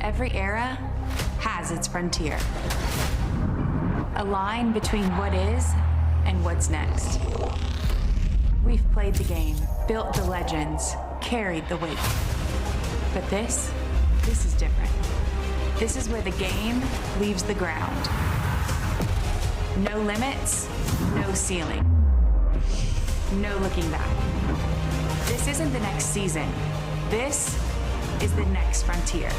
Every era has its frontier. A line between what is and what's next. We've played the game, built the legends, carried the weight. But this is different. This is where the game leaves the ground. No limits, no ceiling. No looking back. This isn't the next season. This is the next frontier.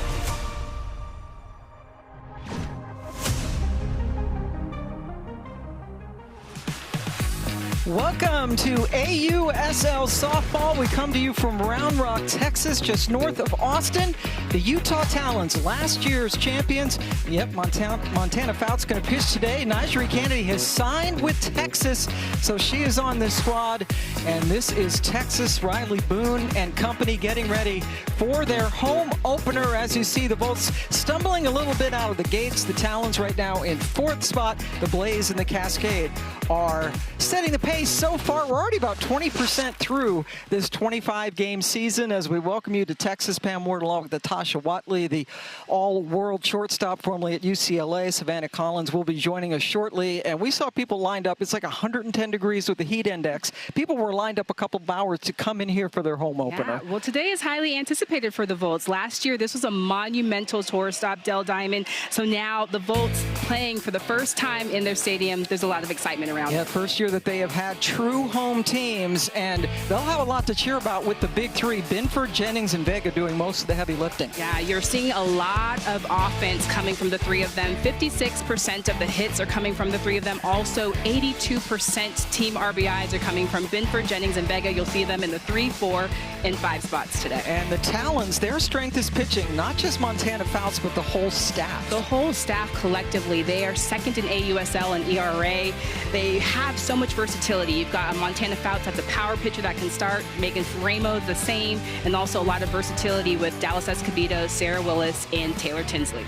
Welcome to AUSL Softball. We come to you from Round Rock, Texas, just north of Austin. The Utah Talons, last year's champions. Yep, Montana Fout's going to pitch today. Nigeri Kennedy has signed with Texas, so she is on this squad. And this is Texas, Riley Boone and company getting ready for their home opener. As you see, the Volts stumbling a little bit out of the gates. The Talons right now in 4th spot. The Blaze and the Cascade are setting the pace so far. We're already about 20% through this 25-game season as we welcome you to Texas. Pam Ward along with Natasha Watley, the all-world shortstop formerly at UCLA. Savannah Collins will be joining us shortly. And we saw people lined up. It's like 110 degrees with the heat index. People were lined up a couple of hours to come in here for their home opener. Yeah, well, today is highly anticipated for the Volts. Last year, this was a monumental tour stop, Dell Diamond. So now the Volts playing for the first time in their stadium. There's a lot of excitement around. Yeah, first year that they have had true home teams, and they'll have a lot to cheer about with the big three. Binford, Jennings, and Vega doing most of the heavy lifting. Yeah, you're seeing a lot of offense coming from the three of them. 56% of the hits are coming from the three of them. Also, 82% team RBIs are coming from Binford, Jennings, and Vega. You'll see them in the 3, 4, and 5 spots today. And the Talons, their strength is pitching, not just Montana Fouts, but the whole staff. The whole staff collectively. They are second in AUSL and ERA. They have so much versatility. You've got a Montana Fouts that's a power pitcher that can start. Megan Ramos the same, and also a lot of versatility with Dallas Escobedo, Sarah Willis, and Taylor Tinsley.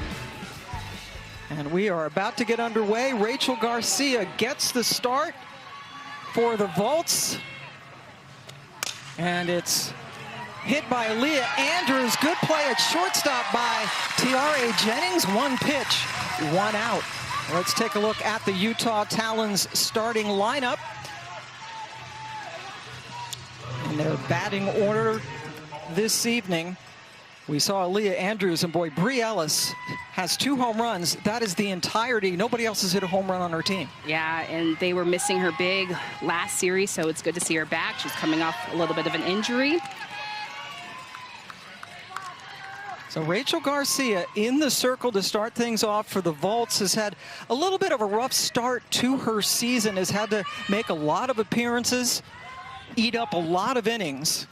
And we are about to get underway. Rachel Garcia gets the start for the Volts. And it's hit by Aaliyah Andrews. Good play at shortstop by Tiare Jennings. One pitch, one out. Let's take a look at the Utah Talons starting lineup. In their batting order this evening, we saw Aaliyah Andrews, and boy, Bree Ellis has 2 home runs. That is the entirety. Nobody else has hit a home run on her team. Yeah, and they were missing her big last series, so it's good to see her back. She's coming off a little bit of an injury. So Rachel Garcia in the circle to start things off for the Volts. Has had a little bit of a rough start to her season, has had to make a lot of appearances, eat up a lot of innings.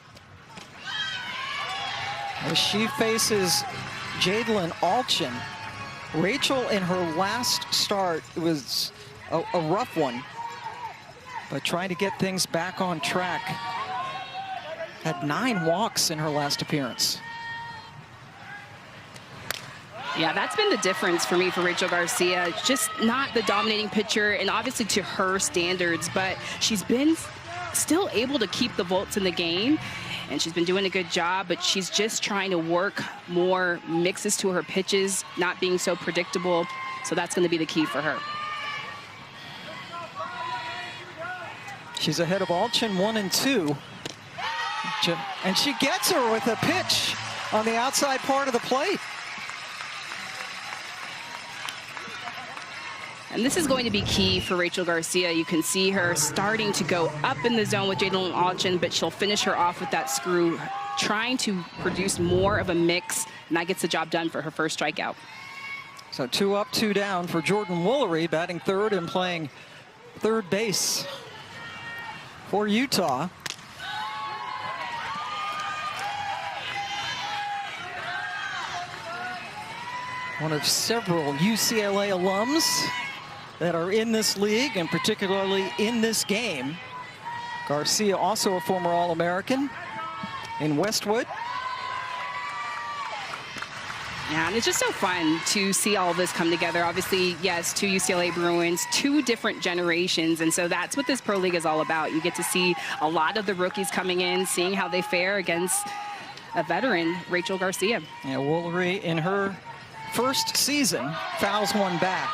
As she faces Jadlyn Alchin. Rachel in her last start, it was a rough one, but trying to get things back on track. Had 9 walks in her last appearance. Yeah, that's been the difference for me for Rachel Garcia. Just not the dominating pitcher, and obviously to her standards, but she's been still able to keep the Volts in the game, and she's been doing a good job, but she's just trying to work more mixes to her pitches, not being so predictable. So that's going to be the key for her. She's ahead of Alchin 1-2. And she gets her with a pitch on the outside part of the plate. And this is going to be key for Rachel Garcia. You can see her starting to go up in the zone with Jadlyn Alchin, but she'll finish her off with that screw, trying to produce more of a mix, and that gets the job done for her first strikeout. So 2 up, 2 down for Jordan Woolery, batting third and playing third base for Utah. One of several UCLA alums that are in this league, and particularly in this game. Garcia, also a former All-American in Westwood. Yeah, and it's just so fun to see all this come together. Obviously, yes, 2 UCLA Bruins, 2 different generations, and so that's what this Pro League is all about. You get to see a lot of the rookies coming in, seeing how they fare against a veteran, Rachel Garcia. Yeah, Woolery in her first season, fouls one back.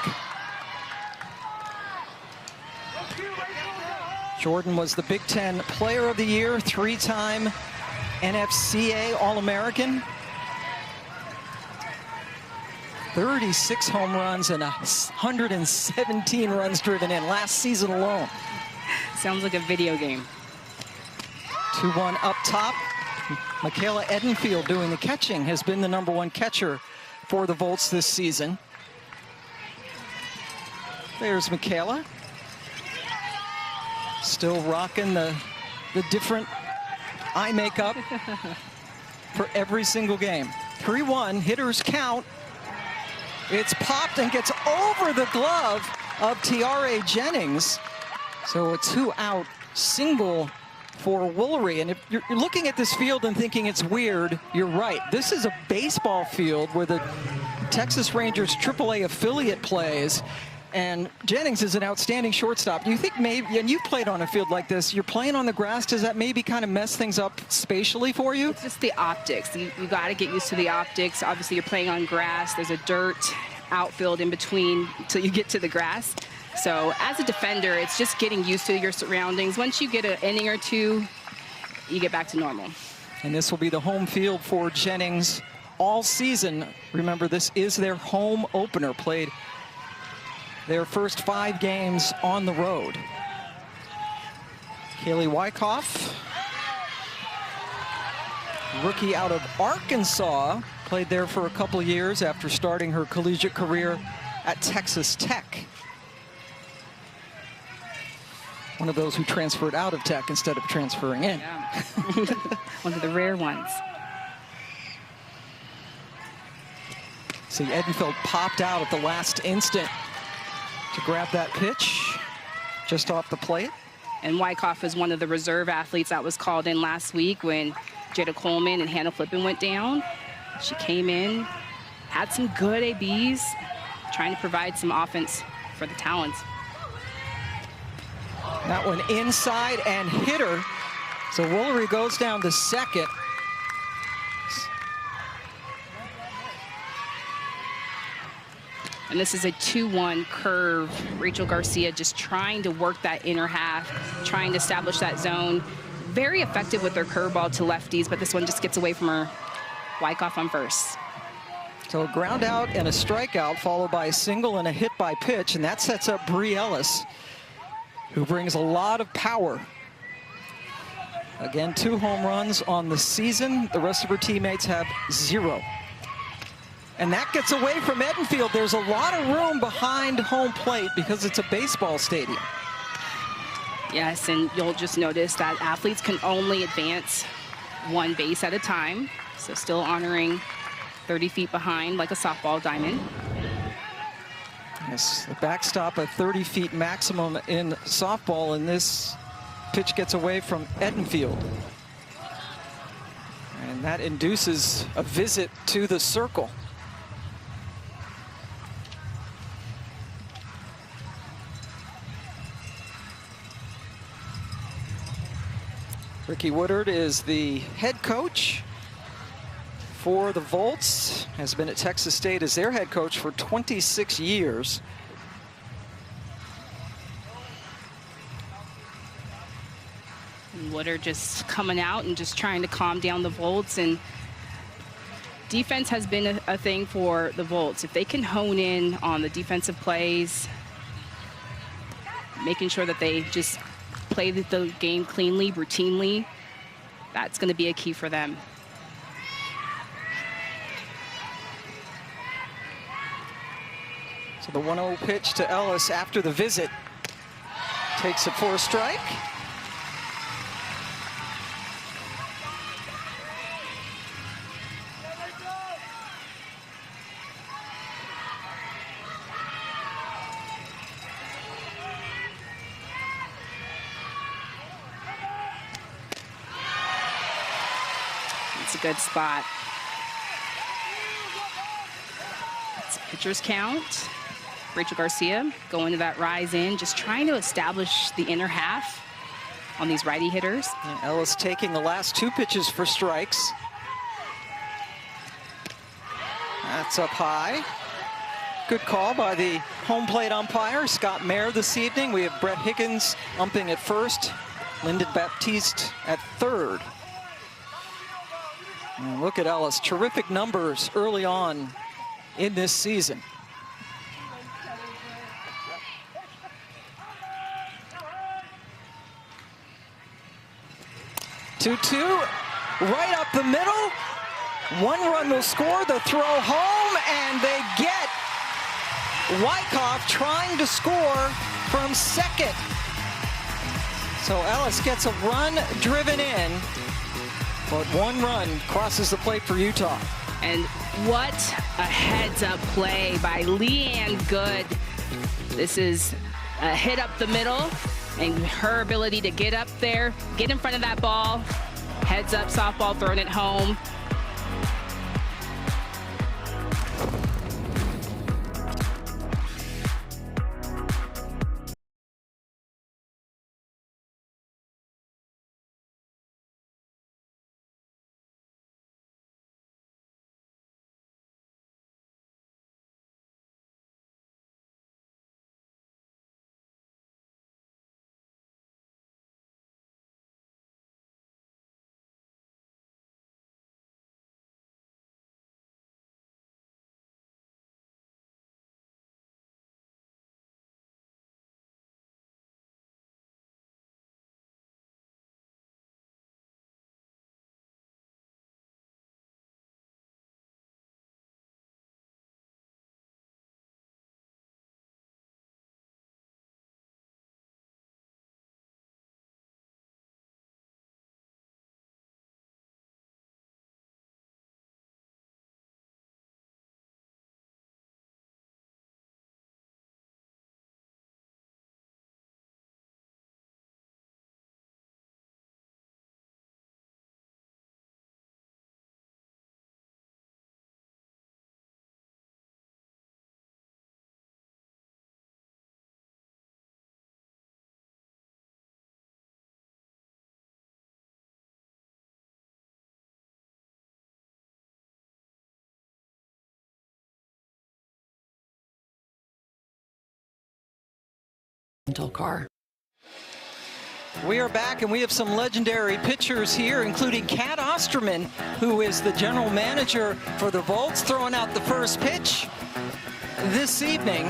Jordan was the Big Ten Player of the Year, 3-time NFCA All-American. 36 home runs and 117 runs driven in last season alone. Sounds like a video game. 2-1 up top. Michaela Edenfield doing the catching, has been the #1 catcher for the Volts this season. There's Michaela. Still rocking the different eye makeup for every single game. 3-1, hitters count. It's popped and gets over the glove of Tiare Jennings. So a 2-out single for Woolery. And if you're looking at this field and thinking it's weird, you're right. This is a baseball field where the Texas Rangers AAA affiliate plays. And Jennings is an outstanding shortstop. You think maybe, and you've played on a field like this, you're playing on the grass, does that maybe kind of mess things up spatially for you? It's just the optics. You got to get used to the optics. Obviously, you're playing on grass. There's a dirt outfield in between till you get to the grass. So as a defender, it's just getting used to your surroundings. Once you get an inning or two, you get back to normal. And this will be the home field for Jennings all season. Remember, this is their home opener, played their first 5 games on the road. Kaylee Wyckoff, rookie out of Arkansas, played there for a couple of years after starting her collegiate career at Texas Tech. One of those who transferred out of Tech instead of transferring in. Yeah. One of the rare ones. See, Edenfield popped out at the last instant to grab that pitch just off the plate. And Wyckoff is one of the reserve athletes that was called in last week when Jada Coleman and Hannah Flippen went down. She came in, had some good ABs, trying to provide some offense for the Talons. That one inside and hit her. So Woolery goes down to second. And this is a 2-1 curve. Rachel Garcia just trying to work that inner half, trying to establish that zone. Very effective with their curveball to lefties, but this one just gets away from her. Wyckoff on first. So a ground out and a strikeout, followed by a single and a hit by pitch, and that sets up Bree Ellis, who brings a lot of power. Again, 2 home runs on the season. The rest of her teammates have 0. And that gets away from Edenfield. There's a lot of room behind home plate because it's a baseball stadium. Yes, and you'll just notice that athletes can only advance 1 base at a time. So still honoring 30 feet behind like a softball diamond. Yes, the backstop at 30 feet maximum in softball, and this pitch gets away from Edenfield. And that induces a visit to the circle. Ricky Woodard is the head coach for the Volts, has been at Texas State as their head coach for 26 years. And Woodard just coming out and just trying to calm down the Volts. And defense has been a thing for the Volts. If they can hone in on the defensive plays, making sure that they just play the game cleanly, routinely, that's going to be a key for them. So the 1-0 pitch to Ellis after the visit. Takes it for a strike. It's a good spot. It's pitcher's count. Rachel Garcia going to that rise in, just trying to establish the inner half on these righty hitters. And Ellis taking the last 2 pitches for strikes. Bats up high. Good call by the home plate umpire, Scott Mayer, this evening. We have Brett Higgins umping at first, Lyndon Baptiste at third. And look at Ellis, terrific numbers early on in this season. Two, right up the middle. One run will score, the throw home, and they get Wyckoff trying to score from second. So Ellis gets a run driven in, but one run crosses the plate for Utah. And what a heads-up play by Leanne Good. This is a hit up the middle, and her ability to get up there, get in front of that ball, heads up softball, throwing it home. Car. We are back, and we have some legendary pitchers here, including Kat Osterman, who is the general manager for the Volts, throwing out the first pitch this evening.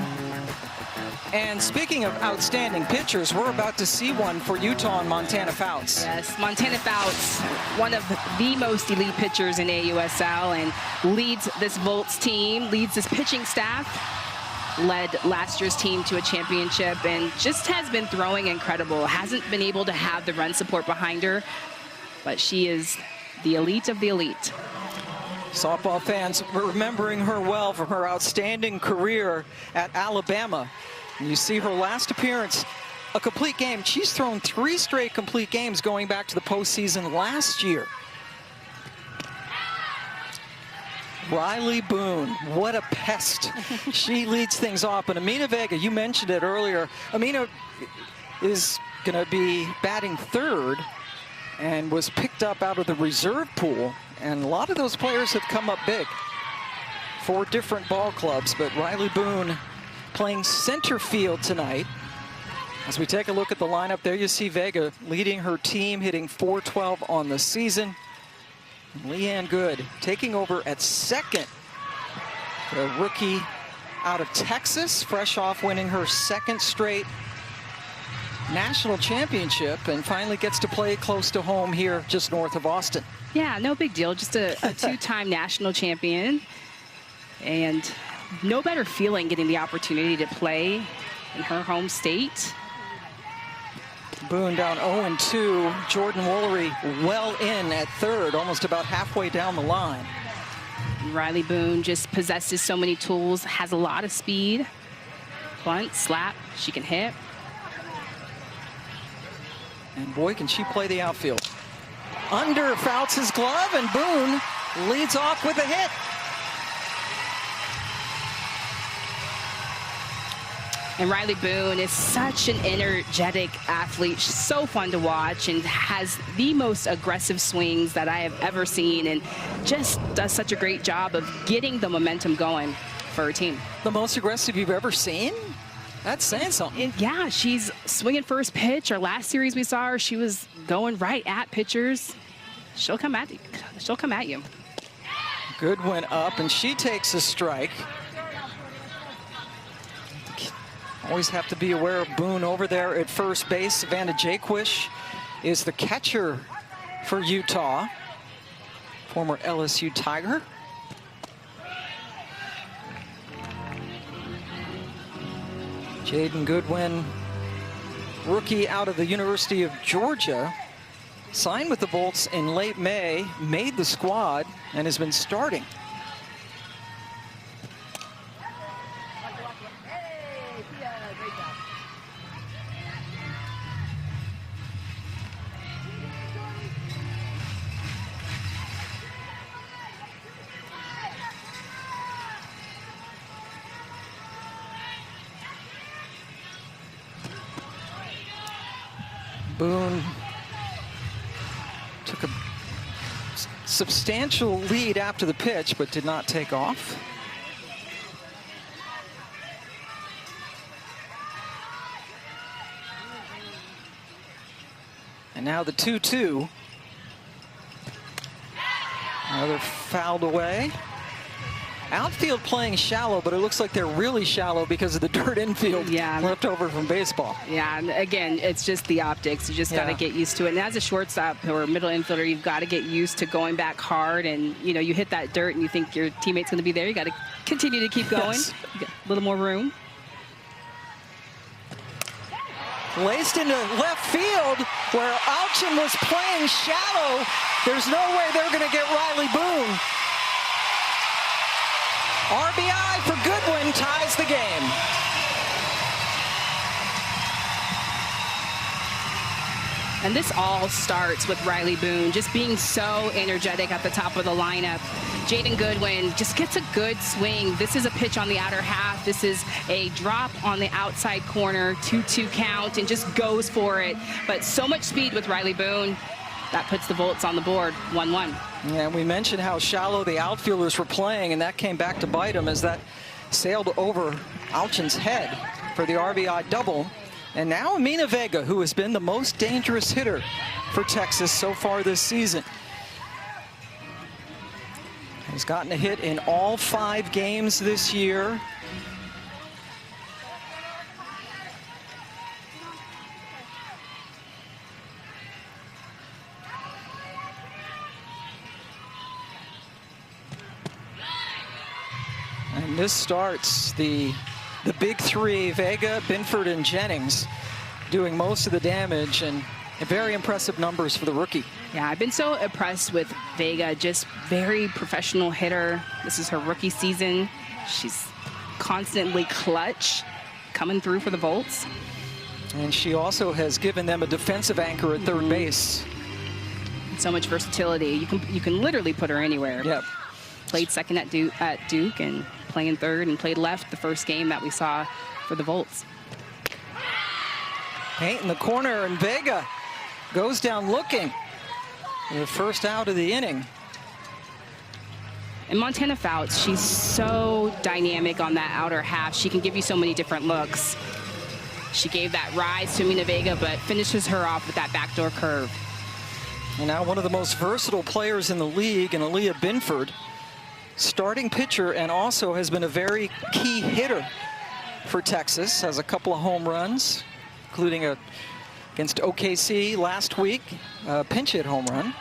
And speaking of outstanding pitchers, we're about to see one for Utah and Montana Fouts. Yes, Montana Fouts, one of the most elite pitchers in AUSL, and leads this Volts team, leads this pitching staff, led last year's team to a championship, and just has been throwing incredible. Hasn't been able to have the run support behind her, but she is the elite of the elite. Softball fans remembering her well from her outstanding career at Alabama. And you see her last appearance, a complete game. She's thrown 3 straight complete games going back to the postseason last year. Riley Boone, what a pest. She leads things off. And Amina Vega, you mentioned it earlier. Amina is going to be batting third and was picked up out of the reserve pool. And a lot of those players have come up big for different ball clubs. But Riley Boone playing center field tonight. As we take a look at the lineup, there you see Vega leading her team, hitting .412 on the season. Leanne Good taking over at second. The rookie out of Texas, fresh off winning her second straight national championship, and finally gets to play close to home here just north of Austin. Yeah, no big deal. Just a two-time national champion. And no better feeling getting the opportunity to play in her home state. Boone down 0-2. Jordan Woolery well in at third, almost about halfway down the line. Riley Boone just possesses so many tools, has a lot of speed. Bunt, slap, she can hit. And boy, can she play the outfield. Under Fouts' glove, and Boone leads off with a hit. And Riley Boone is such an energetic athlete. She's so fun to watch and has the most aggressive swings that I have ever seen, and just does such a great job of getting the momentum going for her team. The most aggressive you've ever seen? That's saying something. Yeah, she's swinging first pitch. Our last series we saw her, she was going right at pitchers. She'll come at you. She'll come at you. Goodwin up, and she takes a strike. Always have to be aware of Boone over there at first base. Savannah Jaquish is the catcher for Utah, former LSU Tiger. Jaden Goodwin, rookie out of the University of Georgia, signed with the Bolts in late May, made the squad, and has been starting. Boone took a substantial lead after the pitch, but did not take off. And now the 2-2. Another fouled away. Outfield playing shallow, but it looks like they're really shallow because of the dirt infield left over from baseball. Yeah, and again, it's just the optics. You just got to get used to it. And as a shortstop or middle infielder, you've got to get used to going back hard. And, you know, you hit that dirt and you think your teammate's going to be there. You got to continue to keep going. Yes. You get a little more room. Laced into left field where Alchin was playing shallow. There's no way they're going to get Riley Boone. RBI for Goodwin ties the game. And this all starts with Riley Boone just being so energetic at the top of the lineup. Jaden Goodwin just gets a good swing. This is a pitch on the outer half. This is a drop on the outside corner, 2-2 count, and just goes for it. But so much speed with Riley Boone. That puts the Volts on the board, 1-1. Yeah, we mentioned how shallow the outfielders were playing, and that came back to bite them as that sailed over Alchin's head for the RBI double. And now Amina Vega, who has been the most dangerous hitter for Texas so far this season, has gotten a hit in all 5 games this year. And this starts the big three, Vega, Binford, and Jennings, doing most of the damage, and very impressive numbers for the rookie. Yeah, I've been so impressed with Vega, just very professional hitter. This is her rookie season. She's constantly clutch, coming through for the Volts. And she also has given them a defensive anchor at third base. So much versatility. You can literally put her anywhere. Yep. Played second at Duke and playing third, and played left the first game that we saw for the Volts. Paint in the corner, and Vega goes down looking. The first out of the inning. And Montana Fouts, she's so dynamic on that outer half. She can give you so many different looks. She gave that rise to Amina Vega, but finishes her off with that backdoor curve. And now one of the most versatile players in the league, and Aaliyah Binford, starting pitcher, and also has been a very key hitter for Texas. Has a couple of home runs, including against OKC last week, a pinch hit home run.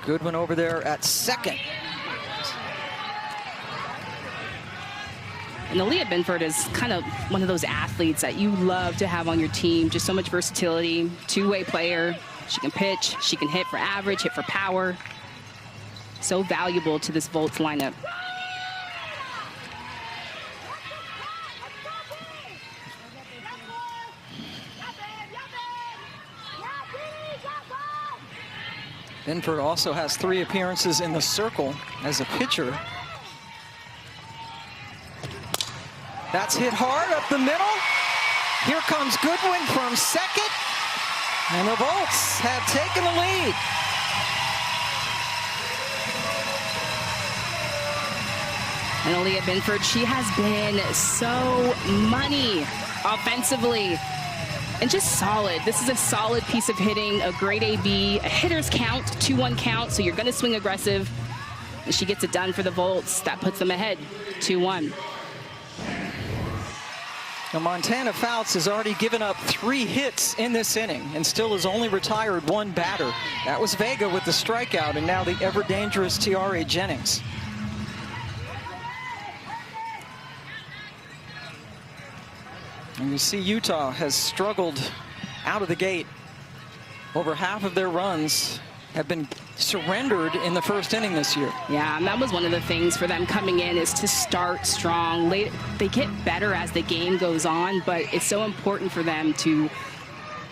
Goodwin over there at second. And Aaliyah Binford is kind of one of those athletes that you love to have on your team. Just so much versatility, two-way player. She can pitch, she can hit for average, hit for power. So valuable to this Volts lineup. Binford also has 3 appearances in the circle as a pitcher. That's hit hard up the middle. Here comes Goodwin from second. And the Volts have taken the lead. And Aaliyah Binford, she has been so money offensively and just solid. This is a solid piece of hitting, a great AB, a hitter's count, 2-1 count, so you're going to swing aggressive. And she gets it done for the Volts. That puts them ahead, 2-1. Now, Montana Fouts has already given up 3 hits in this inning and still has only retired 1 batter. That was Vega with the strikeout, and now the ever-dangerous Tiare Jennings. And you see Utah has struggled out of the gate. Over half of their runs have been surrendered in the first inning this year. Yeah, and that was one of the things for them coming in, is to start strong. They get better as the game goes on, but it's so important for them to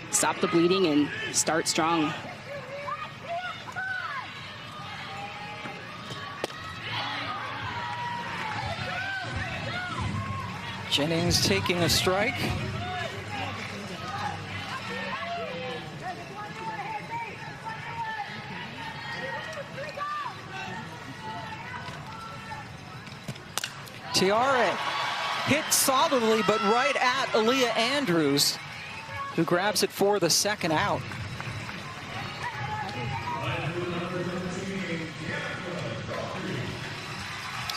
stop the bleeding and start strong. Jennings taking a strike. Tiare hit solidly, but right at Aaliyah Andrews, who grabs it for the second out.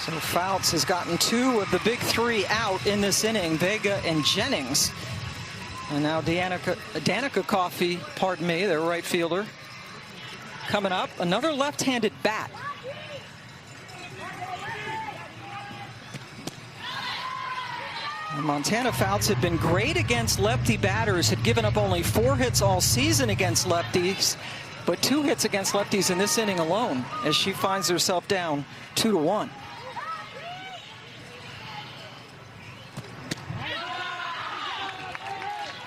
So Fouts has gotten 2 of the big 3 out in this inning, Vega and Jennings. And now Danica Coffey, pardon me, their right fielder. Coming up, another left-handed bat. And Montana Fouts had been great against lefty batters, had given up only 4 hits all season against lefties, but 2 hits against lefties in this inning alone, as she finds herself down 2-1.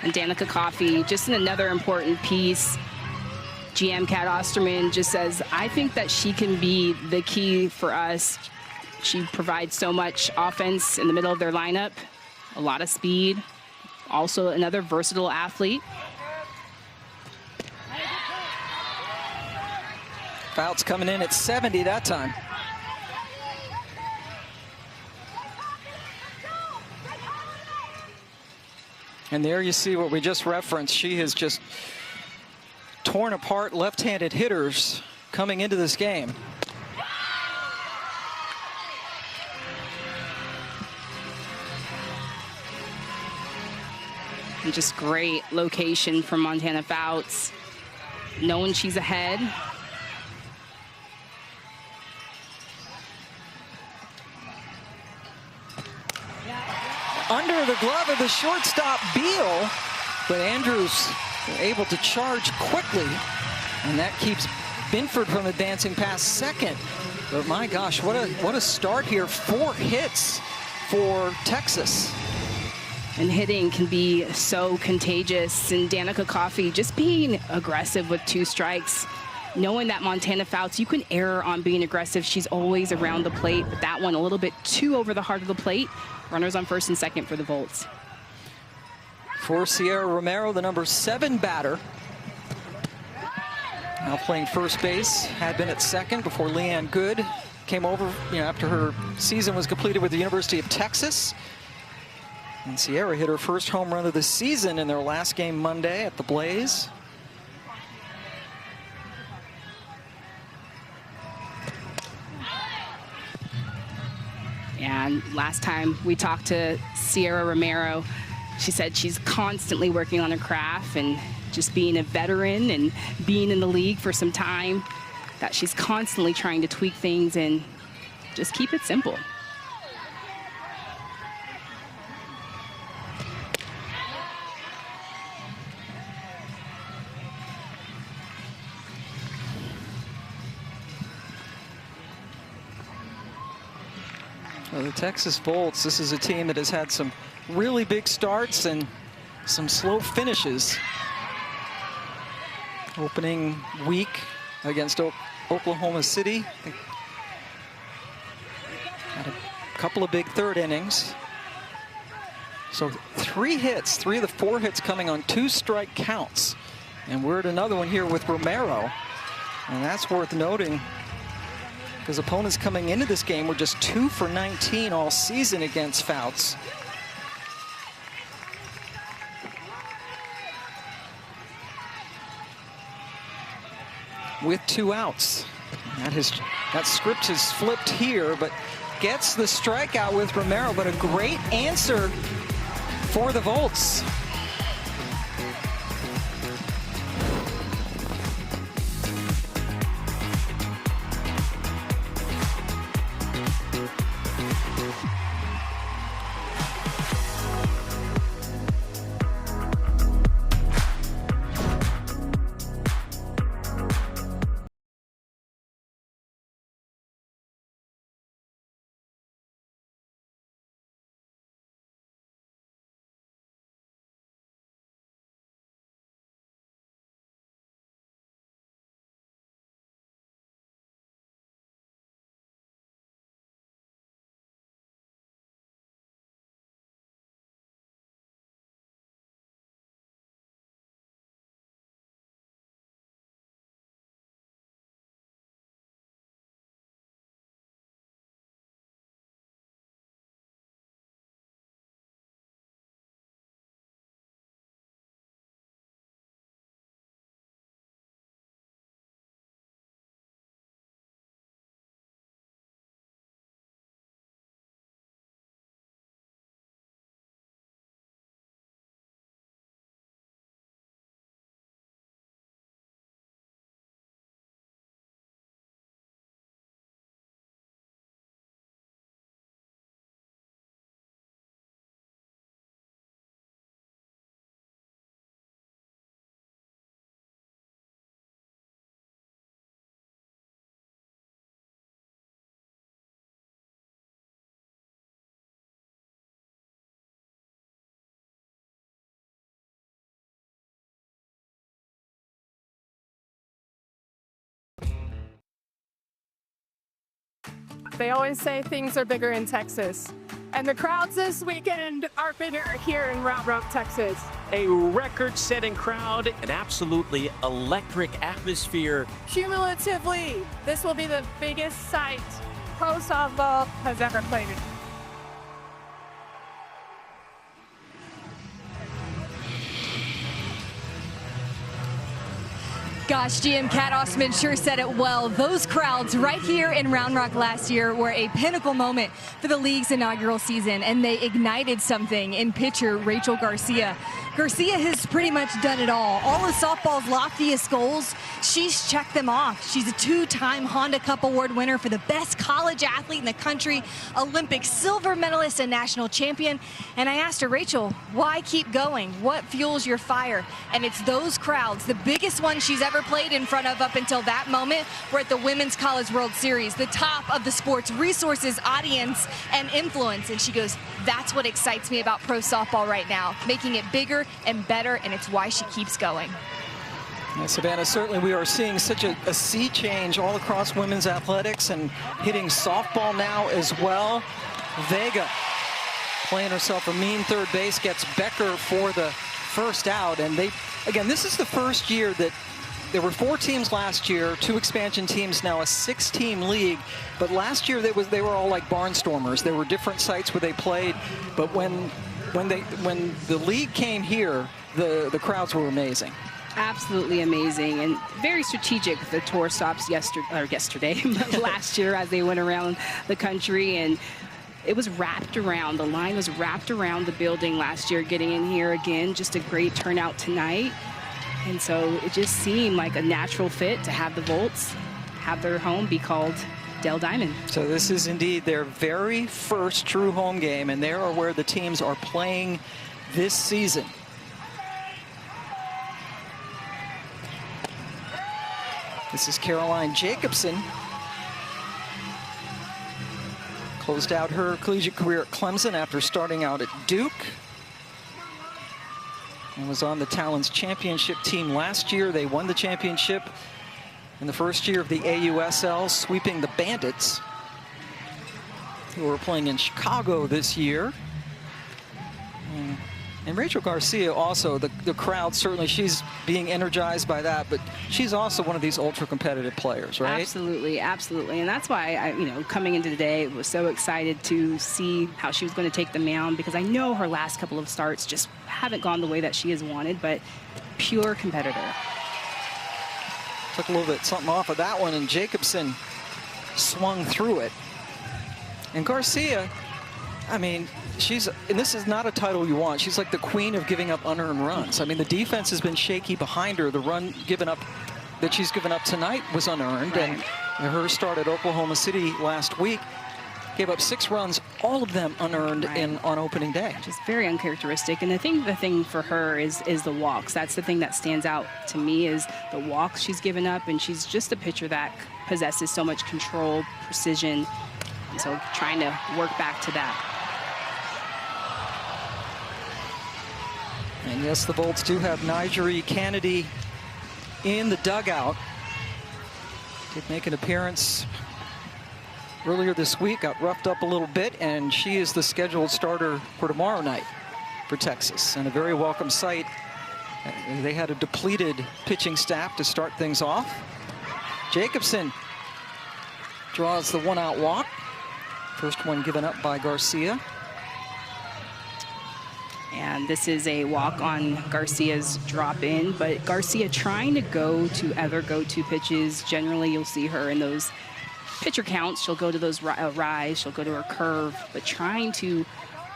And Danica Coffey, just another important piece. GM Kat Osterman just says, I think that she can be the key for us. She provides so much offense in the middle of their lineup, a lot of speed, also another versatile athlete. Fouts coming in at 70 that time. And there you see what we just referenced. She has just torn apart left-handed hitters coming into this game. And just great location from Montana Fouts, knowing she's ahead. Under the glove of the shortstop, Beal, but Andrews able to charge quickly, and that keeps Binford from advancing past second. But my gosh, what a start here. 4 hits for Texas. And hitting can be so contagious. And Danica Coffey just being aggressive with 2 strikes. Knowing that Montana Fouts, you can err on being aggressive. She's always around the plate, but that one a little bit too over the heart of the plate. Runners on first and second for the Volts. For Sierra Romero, the number 7 batter. Now playing first base, had been at second before Leanne Good came over, after her season was completed with the University of Texas. And Sierra hit her first home run of the season in their last game Monday at the Blaze. And last time we talked to Sierra Romero, she said she's constantly working on her craft, and just being a veteran and being in the league for some time, that she's constantly trying to tweak things and just keep it simple. Well, the Texas Volts, this is a team that has had some really big starts and some slow finishes. Opening week against Oklahoma City. Had a couple of big third innings. So 3 hits, 3 of the 4 hits coming on 2 strike counts. And we're at another one here with Romero. And that's worth noting because opponents coming into this game were just 2 for 19 all season against Fouts. With 2 outs. That script has flipped here, but gets the strikeout with Romero, but a great answer for the Volts. They always say things are bigger in Texas. And the crowds this weekend are bigger here in Round Rock, Texas. A record-setting crowd, an absolutely electric atmosphere. Cumulatively, this will be the biggest site pro softball has ever played in. Gosh, GM Kat Osman sure said it well. Those crowds right here in Round Rock last year were a pinnacle moment for the league's inaugural season, and they ignited something in pitcher Rachel Garcia. Garcia has pretty much done it all. All of softball's loftiest goals, she's checked them off. She's a 2-time Honda Cup Award winner for the best college athlete in the country, Olympic silver medalist and national champion. And I asked her, Rachel, why keep going? What fuels your fire? And it's those crowds, the biggest one she's ever played in front of up until that moment. We're at the Women's College World Series, the top of the sport's resources, audience, and influence. And she goes, that's what excites me about pro softball right now, making it bigger and better, and it's why she keeps going. Yeah, Savannah, certainly we are seeing such a sea change all across women's athletics and hitting softball now as well. Vega playing herself a mean third base, gets Becker for the first out. And again, this is the first year that there were 4 teams last year, 2 expansion teams, now a 6-team league. But last year they were all like barnstormers. There were different sites where they played, but when the league came here, the crowds were amazing. Absolutely amazing and very strategic. The tour stops yesterday, last year as they went around the country, and it was wrapped around. The line was wrapped around the building last year, getting in here again. Just a great turnout tonight. And so it just seemed like a natural fit to have the Volts have their home be called Dell Diamond. So this is indeed their very first true home game, and there are where the teams are playing this season. This is Caroline Jacobson. Closed out her collegiate career at Clemson after starting out at Duke. And was on the Talons championship team last year. They won the championship in the first year of the AUSL, sweeping the Bandits, who are playing in Chicago this year. And Rachel Garcia also, the crowd, certainly she's being energized by that, but she's also one of these ultra-competitive players, right? Absolutely, absolutely. And that's why, coming into today, I was so excited to see how she was going to take the mound, because I know her last couple of starts just haven't gone the way that she has wanted, but pure competitor. Took a little bit something off of that one, and Jacobson swung through it. And Garcia, I mean, and this is not a title you want. She's like the queen of giving up unearned runs. I mean, the defense has been shaky behind her. The run given up that she's given up tonight was unearned. Right. And her start at Oklahoma City last week gave up 6 runs, all of them unearned on opening day. Just very uncharacteristic. And I think the thing for her is the walks. That's the thing that stands out to me, is the walks she's given up. And she's just a pitcher that possesses so much control, precision. And so trying to work back to that. And yes, the Bolts do have Nigeri Kennedy in the dugout. Did make an appearance earlier this week, got roughed up a little bit, and she is the scheduled starter for tomorrow night for Texas. And a very welcome sight. They had a depleted pitching staff to start things off. Jacobson draws the 1-out walk. First one given up by Garcia. And this is a walk on Garcia's drop in, but Garcia trying to go to other go-to pitches. Generally, you'll see her in those pitcher counts. She'll go to those rise, she'll go to her curve, but trying to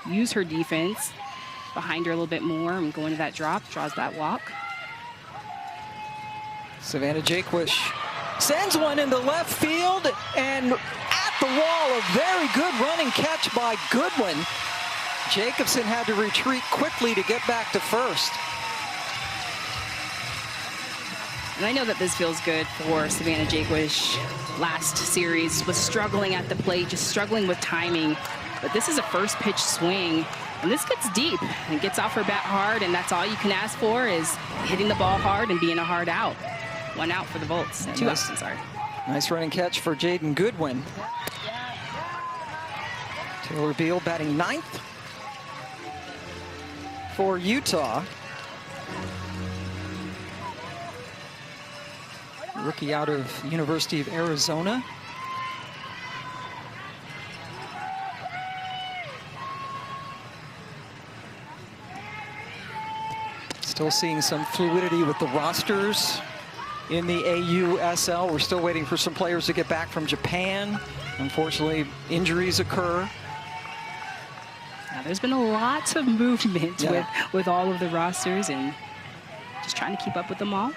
use her defense behind her a little bit more and going to that drop, draws that walk. Savannah Jaquish sends one in the left field, and at the wall, a very good running catch by Goodwin. Jacobson had to retreat quickly to get back to first. And I know that this feels good for Savannah Jaquish. Last series was struggling at the plate, just struggling with timing. But this is a first pitch swing, and this gets deep and gets off her bat hard, and that's all you can ask for, is hitting the ball hard and being a hard out. 1 out for the Bolts. 2 outs, I'm sorry. Nice running catch for Jaden Goodwin. Taylor Beal batting 9th for Utah. Rookie out of University of Arizona. Still seeing some fluidity with the rosters in the AUSL. We're still waiting for some players to get back from Japan. Unfortunately, injuries occur. Now, there's been a lot of movement with all of the rosters, and just trying to keep up with them all.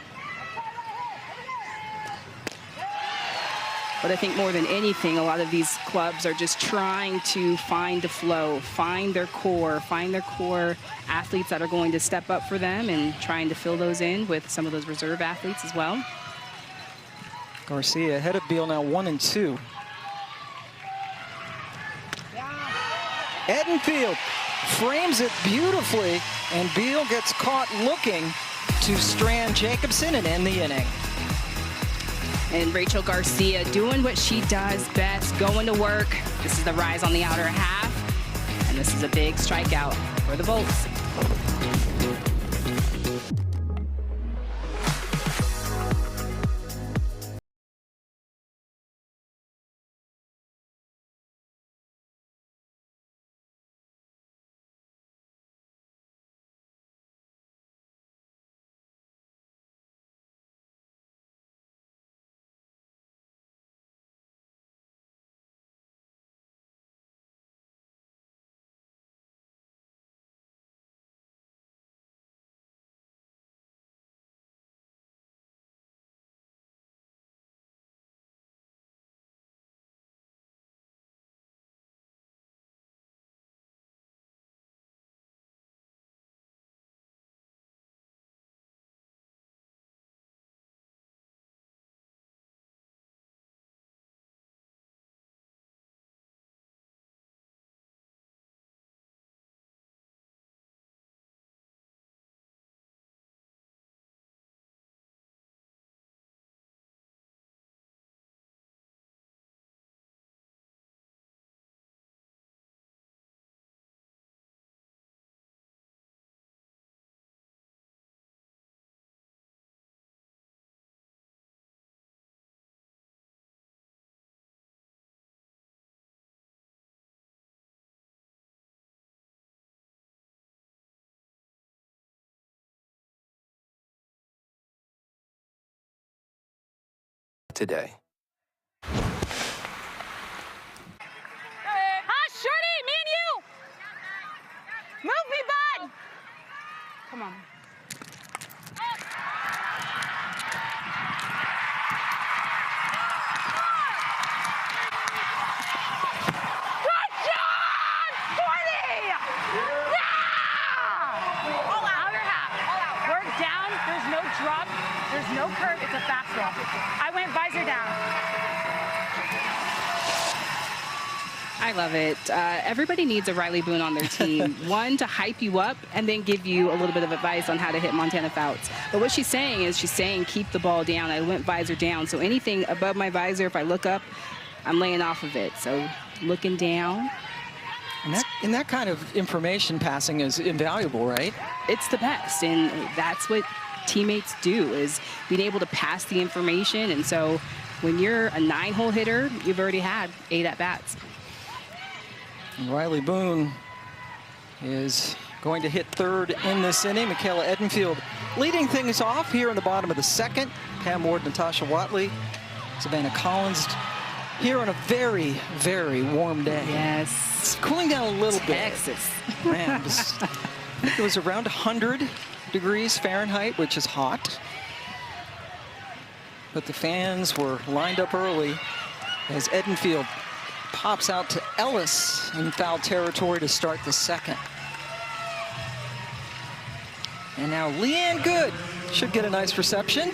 But I think more than anything, a lot of these clubs are just trying to find the flow, find their core athletes that are going to step up for them, and trying to fill those in with some of those reserve athletes as well. Garcia ahead of Beal now, 1-2. Edenfield frames it beautifully, and Beal gets caught looking to strand Jacobson and end the inning. And Rachel Garcia doing what she does best, going to work. This is the rise on the outer half, and this is a big strikeout for the Bolts. today. Shorty, me and you! Move me, bud! Come on. Good job, 40! Yeah! All out. Outer half. All out. Work down. There's no drop. There's no curve. It's a fastball. I went visor down. I love it. Everybody needs a Riley Boone on their team. One, to hype you up and then give you a little bit of advice on how to hit Montana Fouts. But what she's saying is keep the ball down. I went visor down. So anything above my visor, if I look up, I'm laying off of it. So looking down. And that kind of information passing is invaluable, right? It's the best. And that's what teammates do, is being able to pass the information. And so when you're a 9-hole hitter, you've already had 8 at-bats. And Riley Boone is going to hit third in this inning. Michaela Edenfield leading things off here in the bottom of the second. Pam Ward, Natasha Watley, Savannah Collins here on a very, very warm day. Yes. It's cooling down a little Texas. bit. Man, I think it was around 100 degrees Fahrenheit, which is hot. But the fans were lined up early as Edenfield pops out to Ellis in foul territory to start the second. And now Leanne Good should get a nice reception.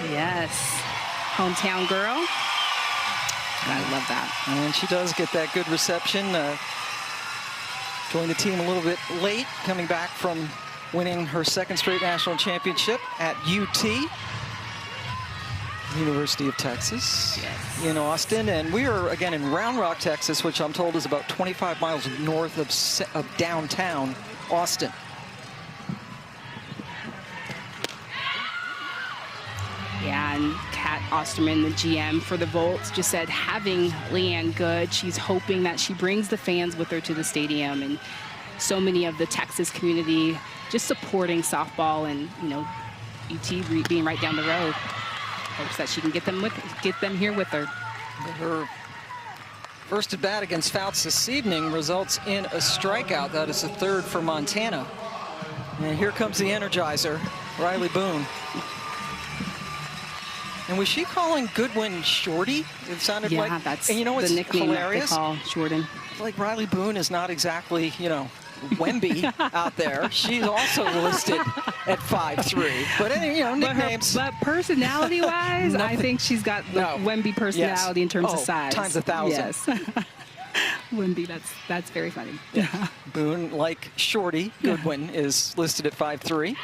Yes. Hometown girl. I love that. And she does get that good reception. Joined the team a little bit late, coming back from winning her second straight national championship at UT. University of Texas in Austin, and we are again in Round Rock, Texas, which I'm told is about 25 miles north of downtown Austin. Yeah, and Kat Osterman, the GM for the Volts, just said having Leanne Good, she's hoping that she brings the fans with her to the stadium, and so many of the Texas community just supporting softball, and UT being right down the road. Hopes that she can get them here with her. Her first at bat against Fouts this evening results in a strikeout. That is the third for Montana. And here comes the Energizer, Riley Boone. And was she calling Goodwin Shorty? It sounded like. Yeah, that's and you know what's the nickname hilarious? That they call Jordan. Like Riley Boone is not exactly, Wemby out there. She's also listed at 5'3". But nicknames. But personality-wise, I think she's got the Wemby personality in terms of size. Times 1,000. Yes. Wemby, that's very funny. Yeah. Boone, like Shorty, Goodwin is listed at 5'3".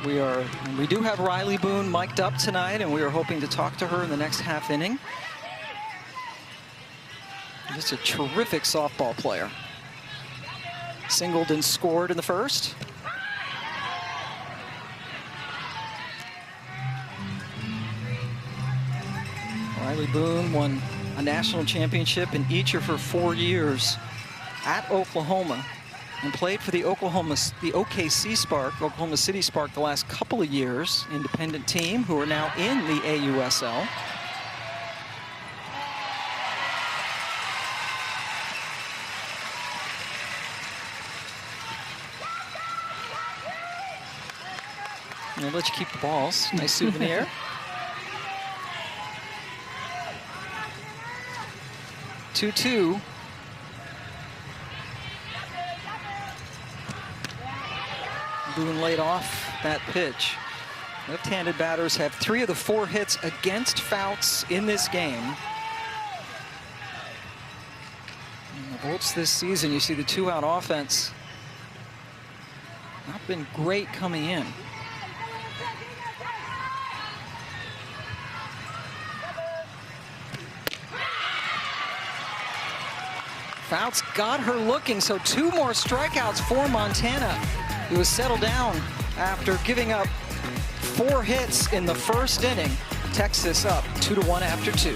We do have Riley Boone mic'd up tonight, and we are hoping to talk to her in the next half inning. Just a terrific softball player. Singled and scored in the first. Riley Boone won a national championship in each of her 4 years at Oklahoma, and played for the OKC Spark, Oklahoma City Spark, the last couple of years, independent team who are now in the AUSL. I'll let you keep the balls. Nice souvenir. Two. Boone laid off that pitch. Left-handed batters have 3 of the 4 hits against Fouts in this game. And the Bolts this season, you see the 2-out offense. Not been great coming in. Fouts got her looking, so 2 more strikeouts for Montana. He was settled down after giving up 4 hits in the first inning. Texas up 2-1 after 2.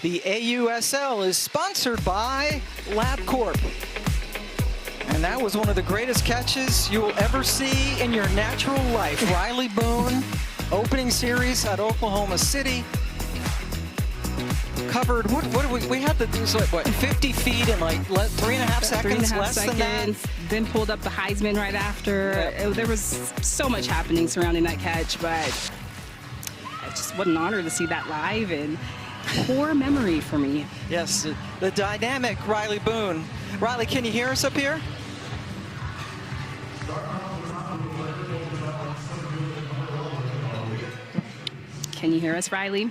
The AUSL is sponsored by LabCorp. And that was one of the greatest catches you will ever see in your natural life. Riley Boone, opening series at Oklahoma City. Covered, we had it was like, what, 50 feet in like 3.5 seconds, less than that? Then pulled up the Heisman right after. Yep. There was so much happening surrounding that catch, but it just what an honor to see that live and poor memory for me. Yes, the dynamic Riley Boone. Riley, can you hear us up here? Can you hear us, Riley?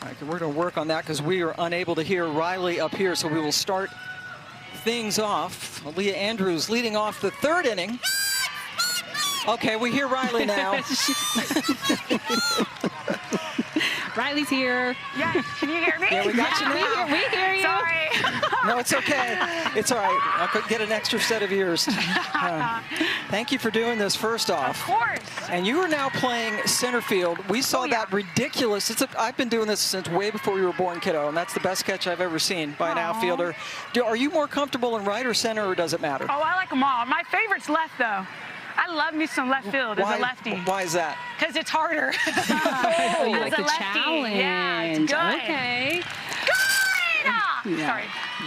All right, we're going to work on that because we are unable to hear Riley up here, so we will start things off. Aaliyah Andrews leading off the third inning. Okay, we hear Riley now. Riley's here. Yes, can you hear me? Yeah, we got you now. We hear you. Sorry. No, it's okay. It's all right. I could get an extra set of ears. Thank you for doing this first off. Of course. And you are now playing center field. We saw that ridiculous. I've been doing this since way before you were born, kiddo, and that's the best catch I've ever seen by an outfielder. Are you more comfortable in right or center, or does it matter? Oh, I like them all. My favorite's left, though. I love me some left field as a lefty. Why is that? Because it's harder. Oh, you as like a the lefty. challenge. Yeah, it's good. Okay. Good! Yeah. Sorry.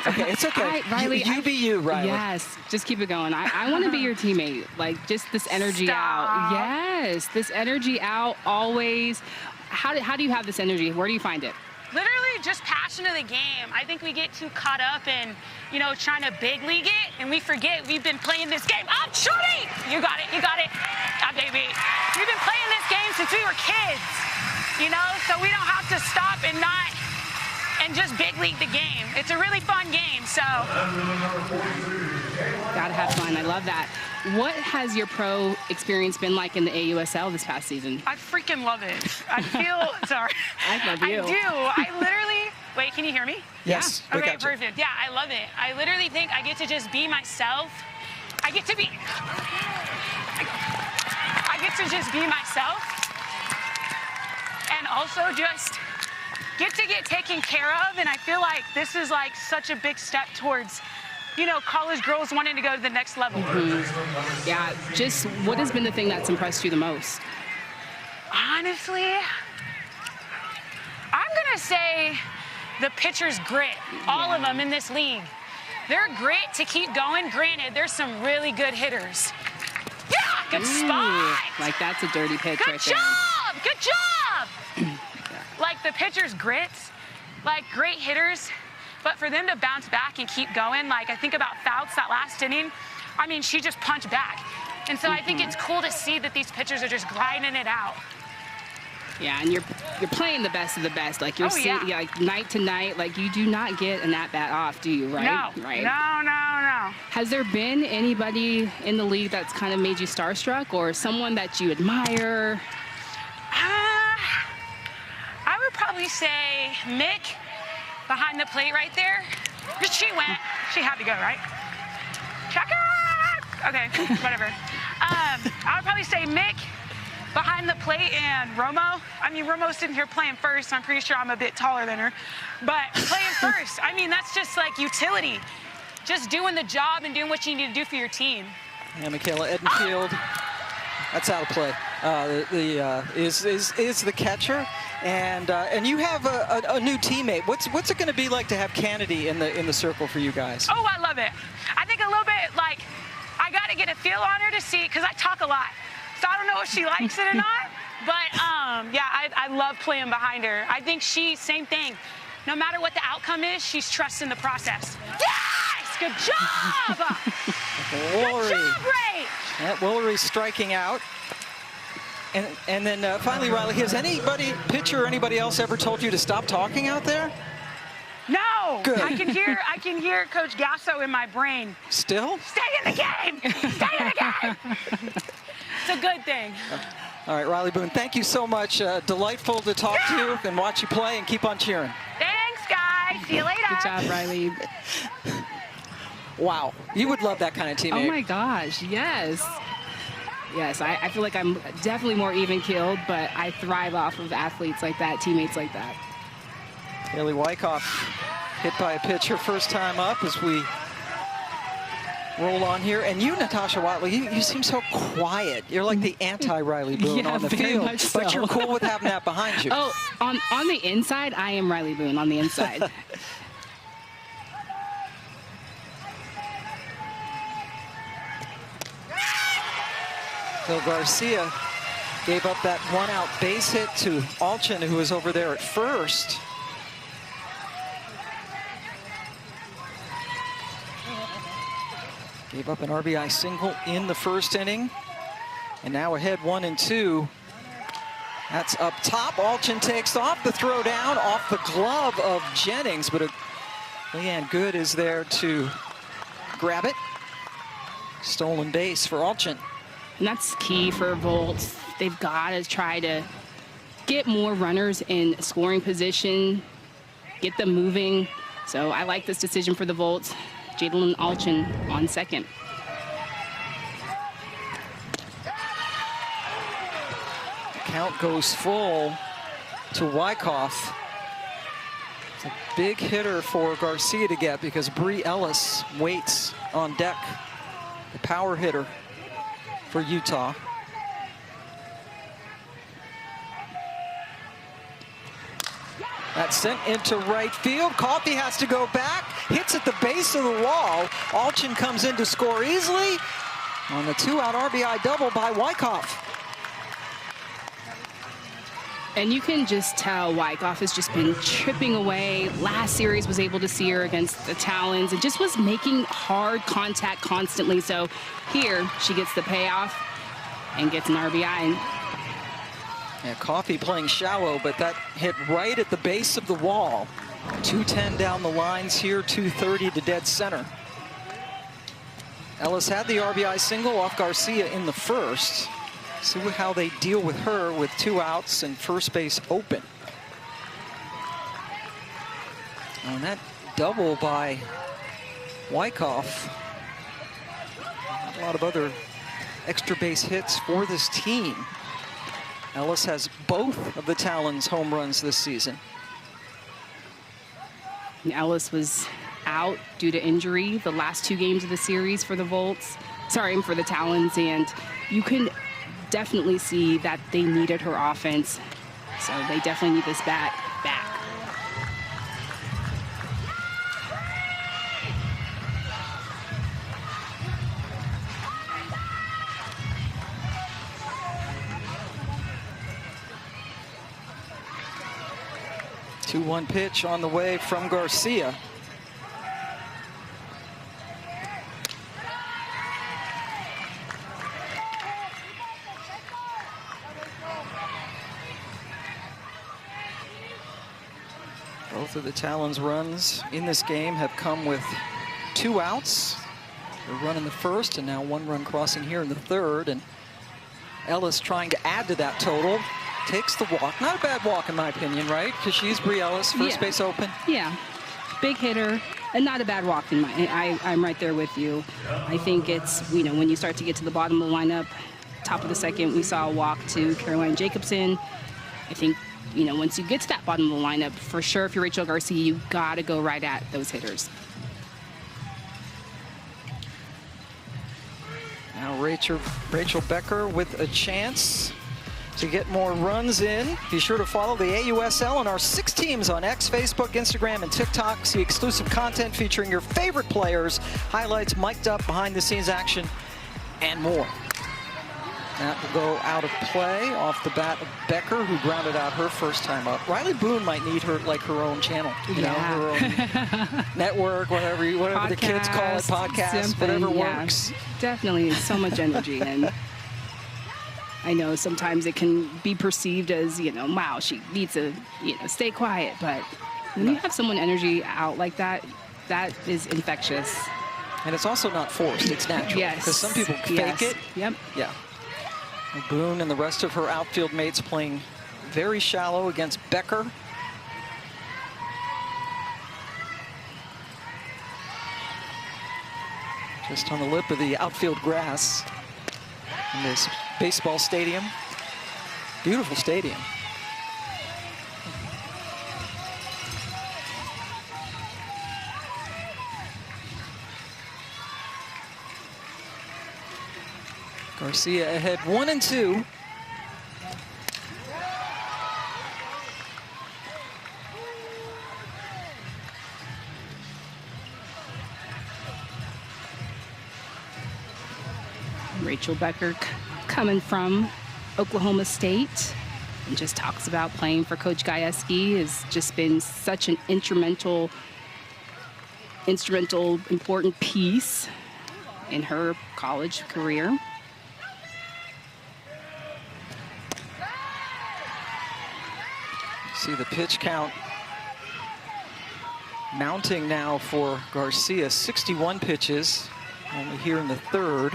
Okay, it's okay. All right, Riley, you be you, Riley. Yes, just keep it going. I want to be your teammate. Like, just this energy out. Yes, this energy out always. How do you have this energy? Where do you find it? Literally just passion of the game. I think we get too caught up in, you know, trying to big league it, and we forget we've been playing this game. I'm shooting! You got it, you got it. Ah, baby. We've been playing this game since we were kids, you know, so we don't have to stop and just big league the game. It's a really fun game, so. Gotta have fun. I love that. What has your pro experience been like in the AUSL this past season? I freaking love it. I feel, sorry. I love you. I do. I literally, wait, can you hear me? Yes. Yeah. We Okay, got you. perfect. Yeah, I love it. I literally think I get to just be myself. I get to just be myself. And also just get taken care of. And I feel like this is like such a big step towards, you know, college girls wanting to go to the next level. Mm-hmm. Yeah, just what has been the thing that's impressed you the most? Honestly, I'm gonna say the pitcher's grit, all of them in this league. Their grit to keep going. Granted, there's some really good hitters. Yeah, good spot. Like that's a dirty pitch Good right job, good job. Like the pitcher's grit, like great hitters, but for them to bounce back and keep going, like I think about Fouts that last inning, I mean, she just punched back. And so I think it's cool to see that these pitchers are just grinding it out. Yeah, and you're playing the best of the best. Like you're seeing, like night to night. Like you do not get an at-bat off, do you? Right? No, right. no. Has there been anybody in the league that's kind of made you starstruck, or someone that you admire? I would probably say Mick behind the plate right there. She went. She had to go, right? Check it. Okay, whatever. I would probably say Mick behind the plate and Romo. I mean, Romo's sitting here playing first. I'm pretty sure I'm a bit taller than her. But playing first, I mean, that's just like utility. Just doing the job and doing what you need to do for your team. Yeah, Michaela Edenfield. That's out of play. Is the catcher, and you have a new teammate. What's it going to be like to have Kennedy in the circle for you guys? Oh, I love it. I think a little bit like I got to get a feel on her to see, because I talk a lot, so I don't know if she likes it or not. But yeah, I love playing behind her. I think same thing. No matter what the outcome is, she's trusting the process. Yes, good job. Good job, Ray. Yeah, Woolery striking out. And then finally, Riley, has anybody, pitcher or anybody else, ever told you to stop talking out there? No. Good. I can hear Coach Gasso in my brain. Still? Stay in the game. Stay in the game. It's a good thing. All right, Riley Boone, thank you so much. Delightful to talk to you and watch you play, and keep on cheering. Thanks, guys. See you later. Good job, Riley. Wow, you would love that kind of teammate. Oh my gosh, yes. Yes, I feel like I'm definitely more even-keeled, but I thrive off of athletes like that, teammates like that. Haley Wyckoff hit by a pitch her first time up as we roll on here. And you, Natasha Watley, you seem so quiet. You're like the anti-Riley Boone Yeah, on the very field, much so. but you're cool with having that behind you. Oh, on the inside, I am Riley Boone on the inside. Phil Garcia gave up that one-out base hit to Alchin, who was over there at first. Gave up an RBI single in the first inning. And now ahead 1-2. That's up top. Alchin takes off the throw down off the glove of Jennings, but Leanne Good is there to grab it. Stolen base for Alchin. And that's key for Volts. They've got to try to get more runners in scoring position, get them moving. So I like this decision for the Volts. Jadalyn Alchin on second. Count goes full to Wyckoff. It's a big hitter for Garcia to get because Bree Ellis waits on deck. The power hitter for Utah. That's sent into right field. Coffey has to go back, hits at the base of the wall. Alchin comes in to score easily on the two-out RBI double by Wyckoff. And you can just tell Wyckoff has just been chipping away. Last series was able to see her against the Talons and just was making hard contact constantly. So here she gets the payoff and gets an RBI. Yeah, Coffey playing shallow, but that hit right at the base of the wall. 210 down the lines here, 230 to dead center. Ellis had the RBI single off Garcia in the first. See how they deal with her with two outs and first base open. And that double by Wyckoff. Not a lot of other extra base hits for this team. Ellis has both of the Talons home runs this season. And Ellis was out due to injury the last two games of the series for the Volts. Sorry, for the Talons, and you can definitely see that they needed her offense. So they definitely need this bat back. The 2-1 pitch on the way from Garcia. Both of the Talons' runs in this game have come with two outs. A run in the first and now one run crossing here in the third. And Ellis trying to add to that total. Takes the walk. Not a bad walk in my opinion, right? Because she's Bree Ellis, first base open. Yeah, big hitter and not a bad walk in I'm right there with you. I think it's, you know, when you start to get to the bottom of the lineup, top of the second, we saw a walk to Caroline Jacobson. I think, you know, once you get to that bottom of the lineup, for sure, if you're Rachel Garcia, you got to go right at those hitters. Now Rachel Becker with a chance to get more runs in. Be sure to follow the AUSL and our 6 teams on X, Facebook, Instagram, and TikTok. See exclusive content featuring your favorite players, highlights, mic'd up, behind-the-scenes action, and more. That will go out of play off the bat of Becker, who grounded out her first time up. Riley Boone might need her like her own channel, you know, her own network, whatever the kids call it, podcast, whatever works. Definitely, so much energy, and I know sometimes it can be perceived as, you know, wow, she needs to, you know, stay quiet, but when you have someone energy out like that, that is infectious. And it's also not forced, it's natural. Yes. Because some people fake it. Yep. Yeah. Boone and the rest of her outfield mates playing very shallow against Becker. Just on the lip of the outfield grass. And this baseball stadium. Beautiful stadium. Garcia ahead 1-2. Rachel Becker coming from Oklahoma State and just talks about playing for Coach Gajewski has just been such an instrumental, important piece in her college career. See the pitch count mounting now for Garcia. 61 pitches, only here in the third.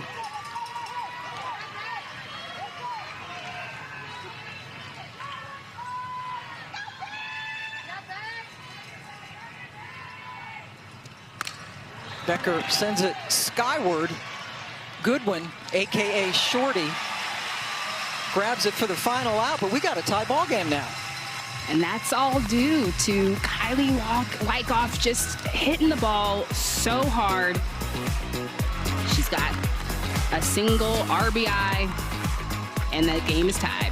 Becker sends it skyward. Goodwin, AKA Shorty, grabs it for the final out, but we got a tie ball game now. And that's all due to Kylie Wyckoff just hitting the ball so hard. She's got a single RBI, and the game is tied.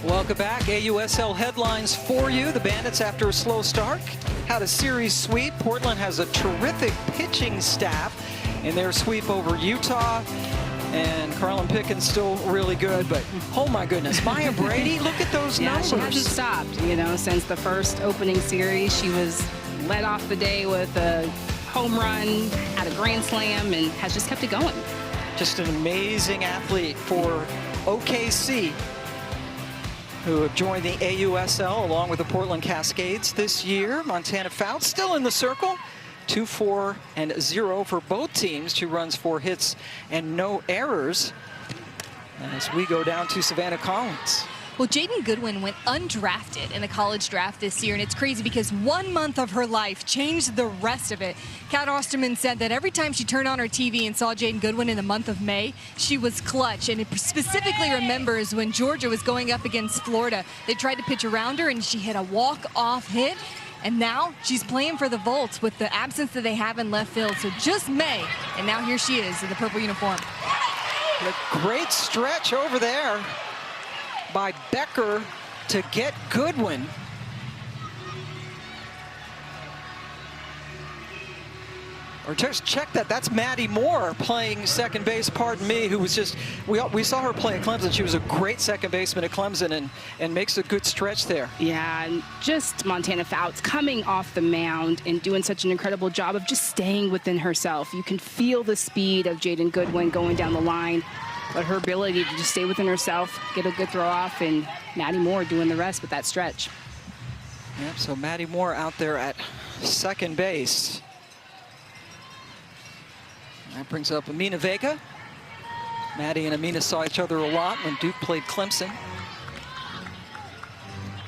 Welcome back. AUSL headlines for you. The Bandits, after a slow start, had a series sweep. Portland has a terrific pitching staff in their sweep over Utah. And Carlin Pickens still really good, but oh my goodness, Maya Brady, look at those numbers. She hasn't stopped, you know, since the first opening series. She was led off the day with a home run, had a grand slam, and has just kept it going. Just an amazing athlete for OKC, who have joined the AUSL along with the Portland Cascades this year. Montana Fouts still in the circle. 2-4-0 for both teams. 2 runs, 4 hits, and no errors as we go down to Savannah Collins. Well, Jaden Goodwin went undrafted in the college draft this year, and it's crazy because 1 month of her life changed the rest of it. Kat Osterman said that every time she turned on her TV and saw Jaden Goodwin in the month of May, she was clutch, and it specifically remembers when Georgia was going up against Florida. They tried to pitch around her, and she hit a walk-off hit, and now she's playing for the Volts with the absence that they have in left field. So just May, and now here she is in the purple uniform. A great stretch over there by Becker to get Goodwin. Or just check that, that's Maddie Moore playing second base, pardon me, who was just, we saw her play at Clemson. She was a great second baseman at Clemson and makes a good stretch there. Yeah, and just Montana Fouts coming off the mound and doing such an incredible job of just staying within herself. You can feel the speed of Jaden Goodwin going down the line, but her ability to just stay within herself, get a good throw off, and Maddie Moore doing the rest with that stretch. Yep, so Maddie Moore out there at second base. That brings up Amina Vega. Maddie and Amina saw each other a lot when Duke played Clemson.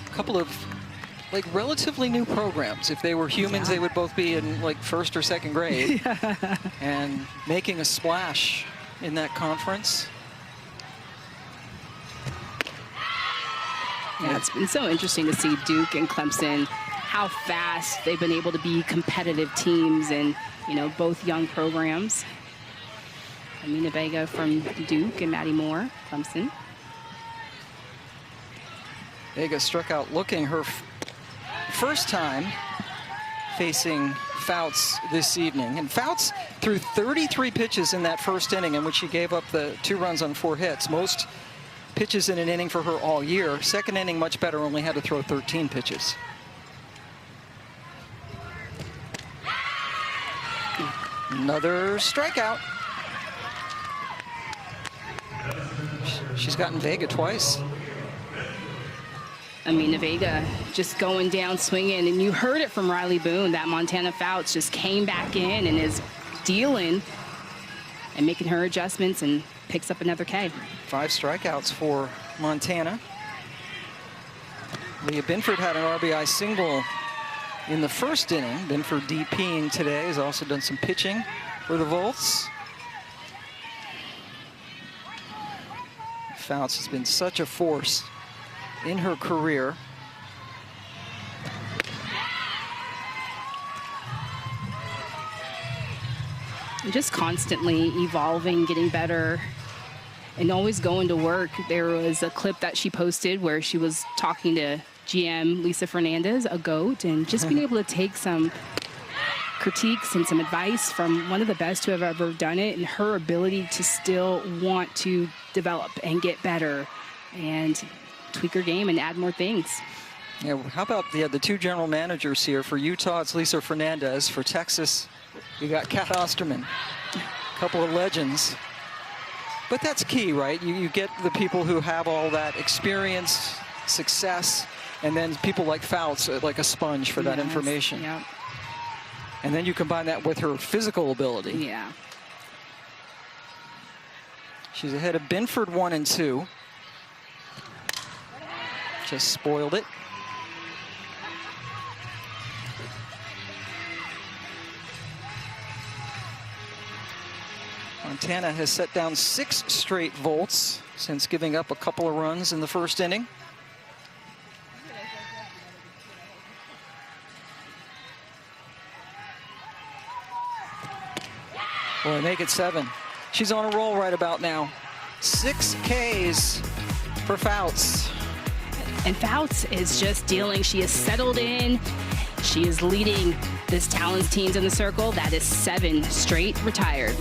A couple of like relatively new programs. If they were humans, they would both be in like first or second grade. And making a splash in that conference. Yeah, it's been so interesting to see Duke and Clemson, how fast they've been able to be competitive teams and, you know, both young programs. Amina Vega from Duke and Maddie Moore, Clemson. Vega struck out looking her first time facing Fouts this evening. And Fouts threw 33 pitches in that first inning in which she gave up the 2 runs on 4 hits. Most pitches in an inning for her all year. Second inning, much better, only had to throw 13 pitches. Another strikeout. She's gotten Vega twice. Amina Vega just going down swinging, and you heard it from Riley Boone that Montana Fouts just came back in and is dealing and making her adjustments and picks up another K. 5 strikeouts for Montana. Leah Binford had an RBI single in the first inning. Binford DPing today, has also done some pitching for the Volts. Fouts has been such a force in her career. Just constantly evolving, getting better, and always going to work. There was a clip that she posted where she was talking to GM Lisa Fernandez, a GOAT, and just being able to take some critiques and some advice from one of the best who have ever done it, and her ability to still want to develop and get better and tweak her game and add more things. Yeah, how about the 2 general managers here? For Utah, it's Lisa Fernandez. For Texas, you got Kat Osterman. A couple of legends. But that's key, right? You get the people who have all that experience, success, and then people like Fouts, like a sponge for that information. Yeah. And then you combine that with her physical ability. Yeah. She's ahead of Binford 1 and 2. Just spoiled it. Montana has set down 6 straight Volts since giving up a couple of runs in the first inning. Well, they make it 7. She's on a roll right about now. 6 Ks for Fouts. And Fouts is just dealing. She is settled in. She is leading this Talons teams in the circle. That is 7 straight retired.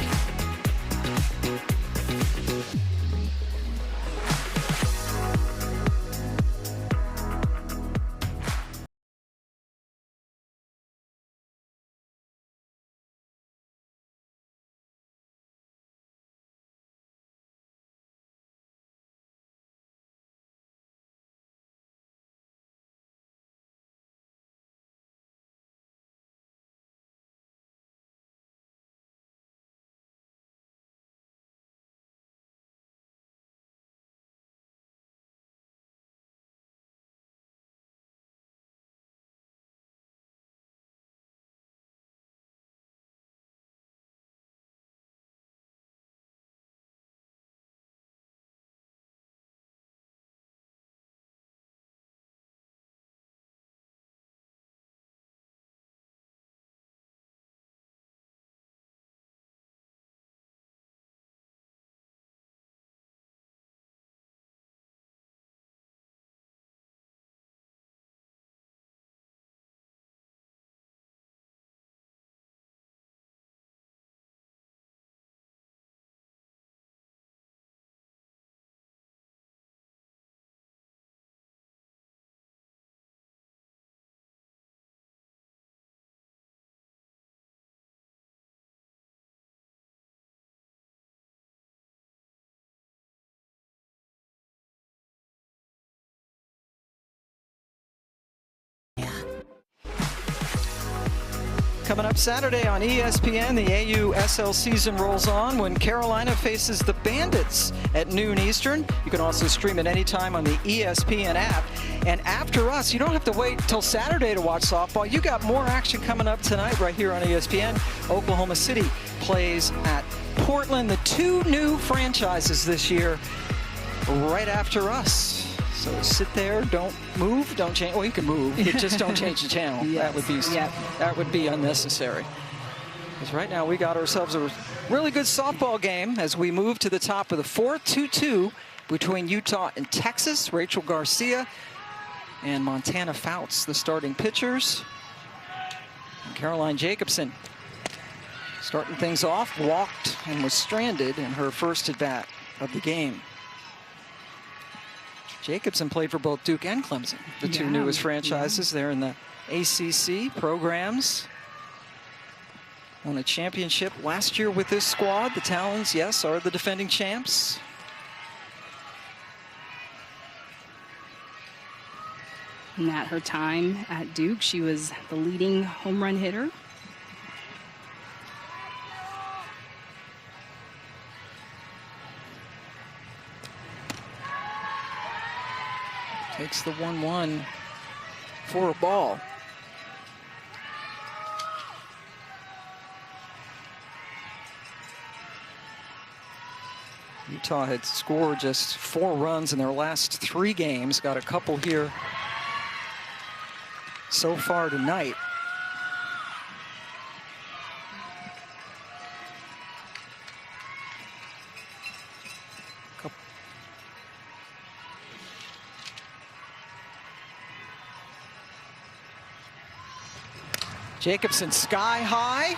Coming up Saturday on ESPN, the AUSL season rolls on when Carolina faces the Bandits at noon Eastern. You can also stream it anytime on the ESPN app. And after us, you don't have to wait till Saturday to watch softball. You got more action coming up tonight right here on ESPN. Oklahoma City plays at Portland, the two new franchises this year right after us. So sit there, don't move, don't change. Well, you can move, just don't change the channel. Yes. That would be unnecessary. Because right now we got ourselves a really good softball game as we move to the top of the fourth, 2-2 between Utah and Texas. Rachel Garcia and Montana Fouts, the starting pitchers. And Caroline Jacobson starting things off, walked and was stranded in her first at bat of the game. Jacobson played for both Duke and Clemson, the two newest franchises there in the ACC programs. Won a championship last year with this squad. The Talons, yes, are the defending champs. And at her time at Duke, she was the leading home run hitter. Takes the 1-1 for a ball. Utah had scored just 4 runs in their last 3 games. Got a couple here so far tonight. Jacobson sky high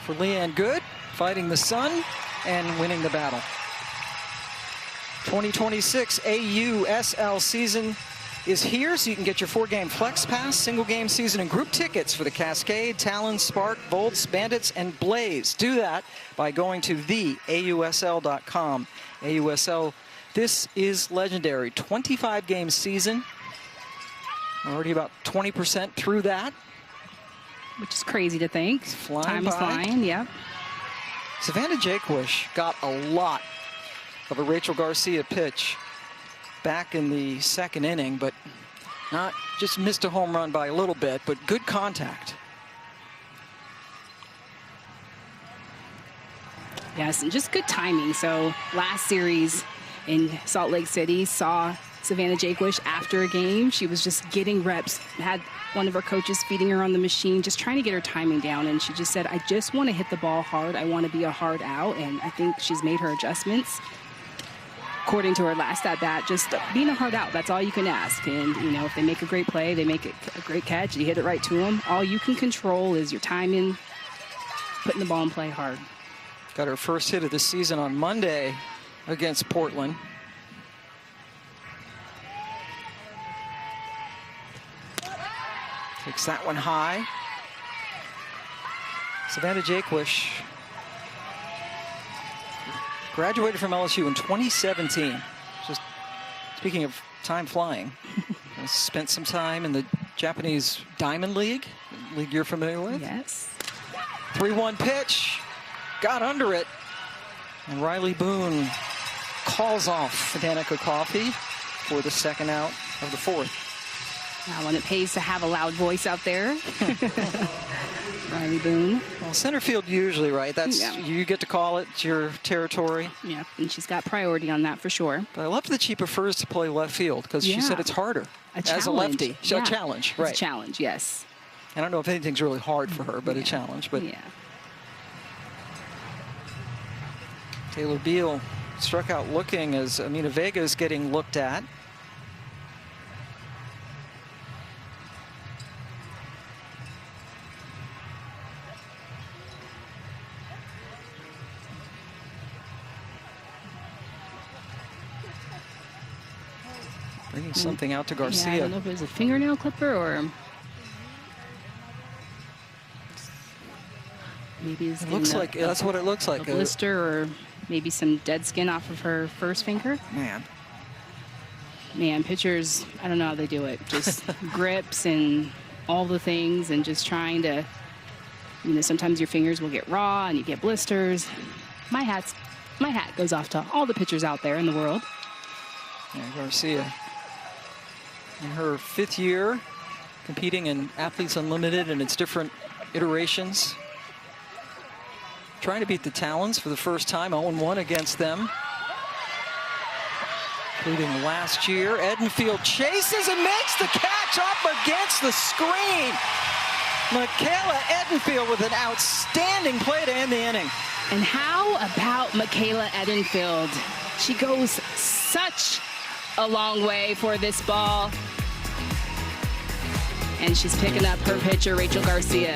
for Leanne Good, fighting the sun and winning the battle. 2026 AUSL season is here, so you can get your 4-game flex pass, single game season and group tickets for the Cascade, Talons, Spark, Bolts, Bandits, and Blaze. Do that by going to theausl.com. AUSL, this is legendary. 25-game season. Already about 20% through that. Which is crazy to think. Time is flying, yep. Savannah Jaquish got a lot of a Rachel Garcia pitch back in the 2nd inning, but not just missed a home run by a little bit, but good contact. Yes, and just good timing. So last series in Salt Lake City, saw Savannah Jaquish after a game. She was just getting reps, had one of her coaches feeding her on the machine, just trying to get her timing down. And she just said, I just want to hit the ball hard. I want to be a hard out. And I think she's made her adjustments. According to her last at bat, just being a hard out, that's all you can ask. And, you know, if they make a great play, they make a great catch, you hit it right to them. All you can control is your timing, putting the ball in play hard. Got her first hit of the season on Monday against Portland. Takes that one high. Savannah Jaquish graduated from LSU in 2017. Just speaking of time flying, spent some time in the Japanese Diamond League you're familiar with. Yes. 3-1 pitch, got under it, and Riley Boone calls off Danica Coffey for the 2nd out of the 4th. Now, when it pays to have a loud voice out there. Riley Boone. Well, center field usually, right? That's you get to call it. It's your territory. Yeah, and she's got priority on that for sure. But I love that she prefers to play left field because she said it's harder as a lefty. A challenge, right? It's a challenge, yes. I don't know if anything's really hard for her, but a challenge. But Taylor Beal struck out looking as Amina Vega is getting looked at. Bringing something out to Garcia. Yeah, I don't know if it was a fingernail clipper or maybe it's looks like that's what it looks like. A blister or maybe some dead skin off of her first finger. Man, pitchers, I don't know how they do it. Just grips and all the things and just trying to You know, sometimes your fingers will get raw and you get blisters. My hat goes off to all the pitchers out there in the world. Yeah, Garcia, in her 5th year, competing in Athletes Unlimited and its different iterations. Trying to beat the Talons for the first time, 0-1 against them. Including last year. Edenfield chases and makes the catch up against the screen. Michaela Edenfield with an outstanding play to end the inning. And how about Michaela Edenfield? She goes such a long way for this ball. And she's picking up her pitcher, Rachel Garcia.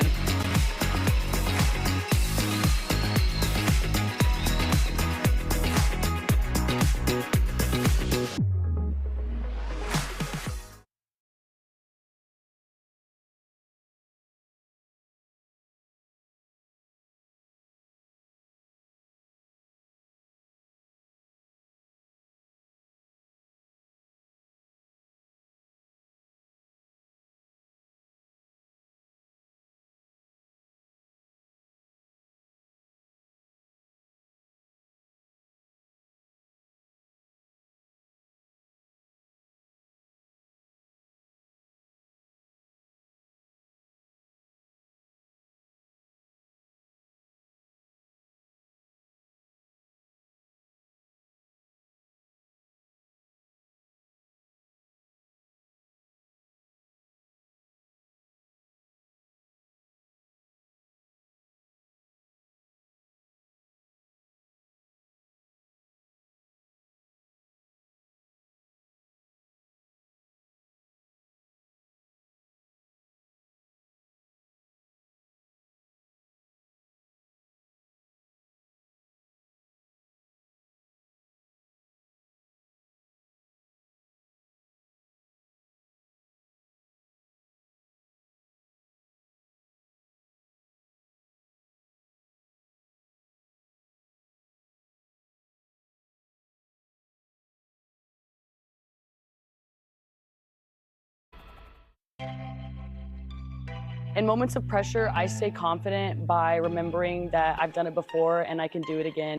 In moments of pressure, I stay confident by remembering that I've done it before and I can do it again.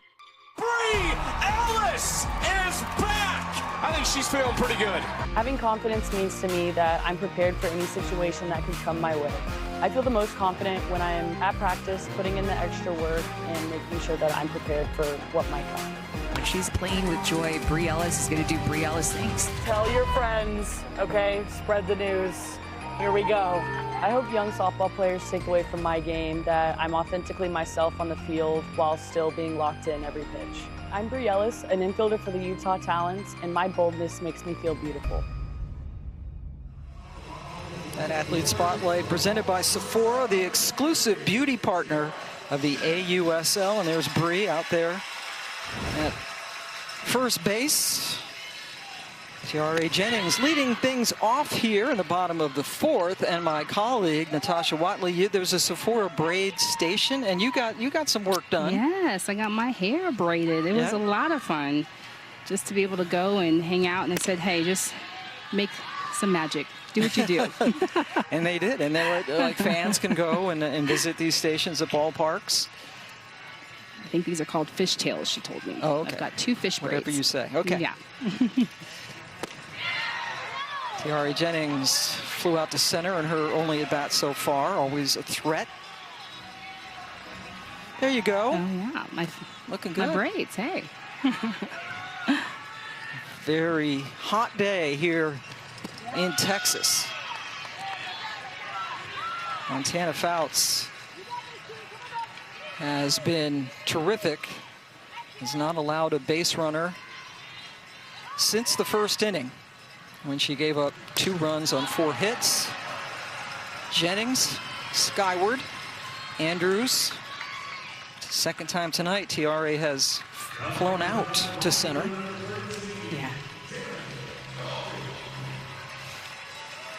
Bree Ellis is back! I think she's feeling pretty good. Having confidence means to me that I'm prepared for any situation that could come my way. I feel the most confident when I am at practice, putting in the extra work and making sure that I'm prepared for what might come. When she's playing with joy, Bree Ellis is going to do Bree Ellis things. Tell your friends, okay? Spread the news. Here we go. I hope young softball players take away from my game that I'm authentically myself on the field while still being locked in every pitch. I'm Bree Ellis, an infielder for the Utah Talons, and my boldness makes me feel beautiful. That Athlete Spotlight presented by Sephora, the exclusive beauty partner of the AUSL. And there's Bree out there at first base. Tiare Jennings leading things off here in the bottom of the 4th, and my colleague Natasha Watley, there's a Sephora braid station, and you got some work done. Yes, I got my hair braided. It was a lot of fun just to be able to go and hang out. And I said, hey, just make some magic. Do what you do. And they did, and they were like fans can go and visit these stations at ballparks. I think these are called fishtails, she told me. Oh, okay. I've got 2 fish braids. Whatever you say. Okay. Yeah. Tiare Jennings flew out to center in her only at bat so far, always a threat. There you go. Oh, yeah. Looking good. My braids, hey. Very hot day here in Texas. Montana Fouts has been terrific. Has not allowed a base runner since the first inning, when she gave up 2 runs on 4 hits. Jennings skyward. Andrews, second time tonight, Tiare has flown out to center. Yeah.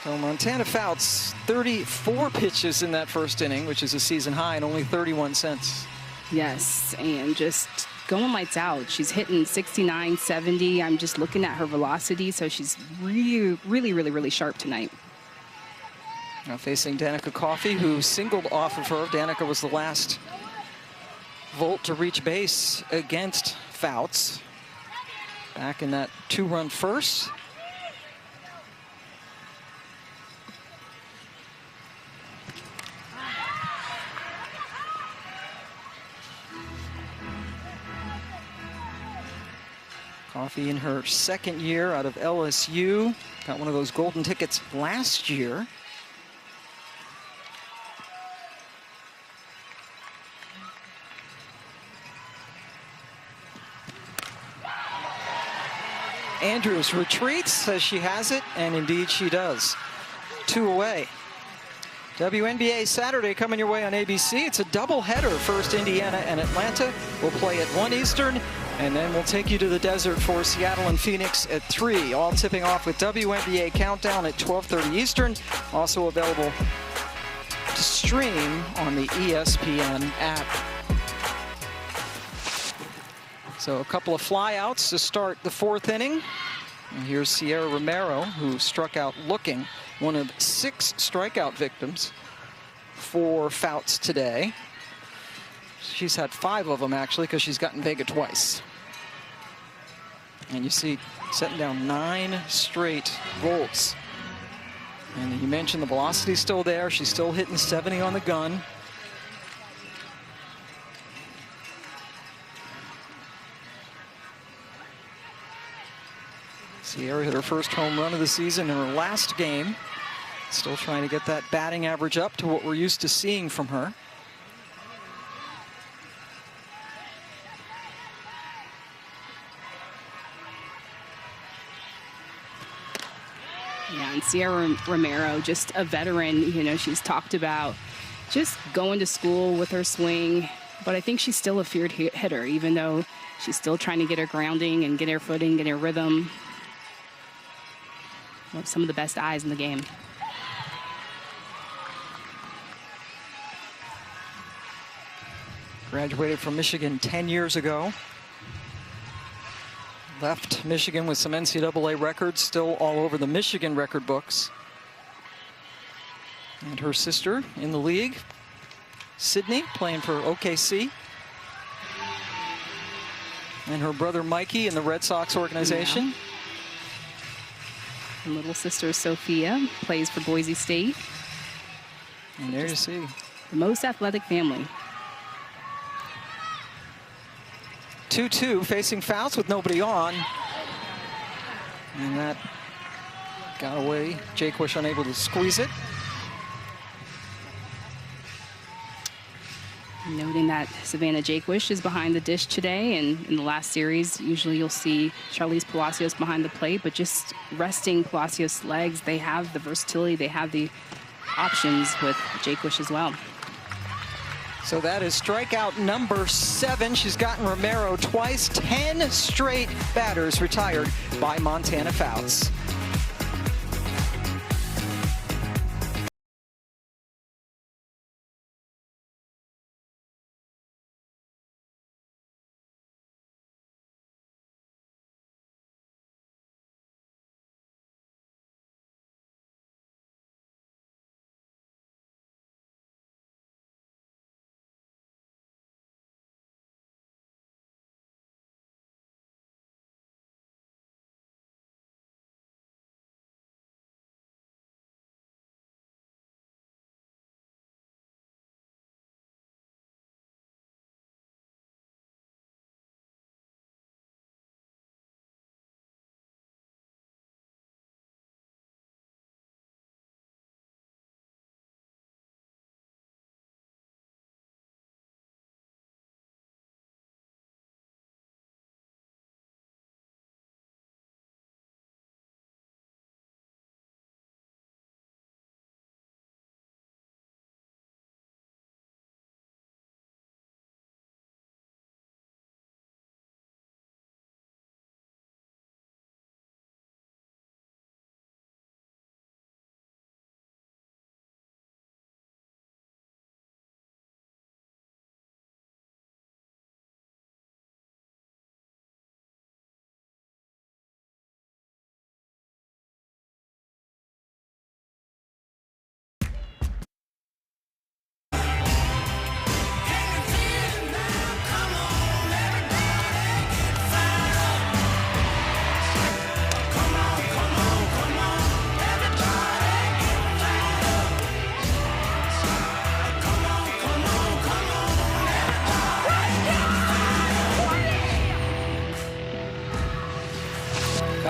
So Montana Fouts, 34 pitches in that first inning, which is a season high, and only 31 cents. Yes, and just going lights out. She's hitting 69, 70. I'm just looking at her velocity, so she's really, really, really, really sharp tonight. Now facing Danica Coffey, who singled off of her. Danica was the last Volt to reach base against Fouts back in that 2-run first. Coffey in her second year out of LSU. Got one of those golden tickets last year. Andrews retreats, says she has it, and indeed she does. 2 away. WNBA Saturday coming your way on ABC. It's a doubleheader. First, Indiana and Atlanta will play at 1 Eastern, and then we'll take you to the desert for Seattle and Phoenix at 3. All tipping off with WNBA Countdown at 12:30 Eastern. Also available to stream on the ESPN app. So a couple of flyouts to start the 4th inning. And here's Sierra Romero, who struck out looking, one of 6 strikeout victims for Fouts today. She's had 5 of them, actually, because she's gotten Vega twice. And you see, setting down 9 straight volts. And you mentioned the velocity's still there. She's still hitting 70 on the gun. Sierra hit her first home run of the season in her last game. Still trying to get that batting average up to what we're used to seeing from her. Yeah, and Sierra Romero, just a veteran. You know, she's talked about just going to school with her swing, but I think she's still a feared hitter, even though she's still trying to get her grounding and get her footing, get her rhythm. One of some of the best eyes in the game. Graduated from Michigan 10 years ago. Left Michigan with some NCAA records still all over the Michigan record books. And her sister in the league, Sydney, playing for OKC. And her brother Mikey in the Red Sox organization. Yeah. And little sister Sophia plays for Boise State. And there you see. The most athletic family. 2-2 facing Fouts with nobody on. And that got away. Jaquish unable to squeeze it. Noting that Savannah Jaquish is behind the dish today, and in the last series, usually you'll see Charlize Palacios behind the plate, but just resting Palacios' legs, they have the versatility, they have the options with Jaquish as well. So that is strikeout number 7. She's gotten Romero twice, 10 straight batters retired by Montana Fouts.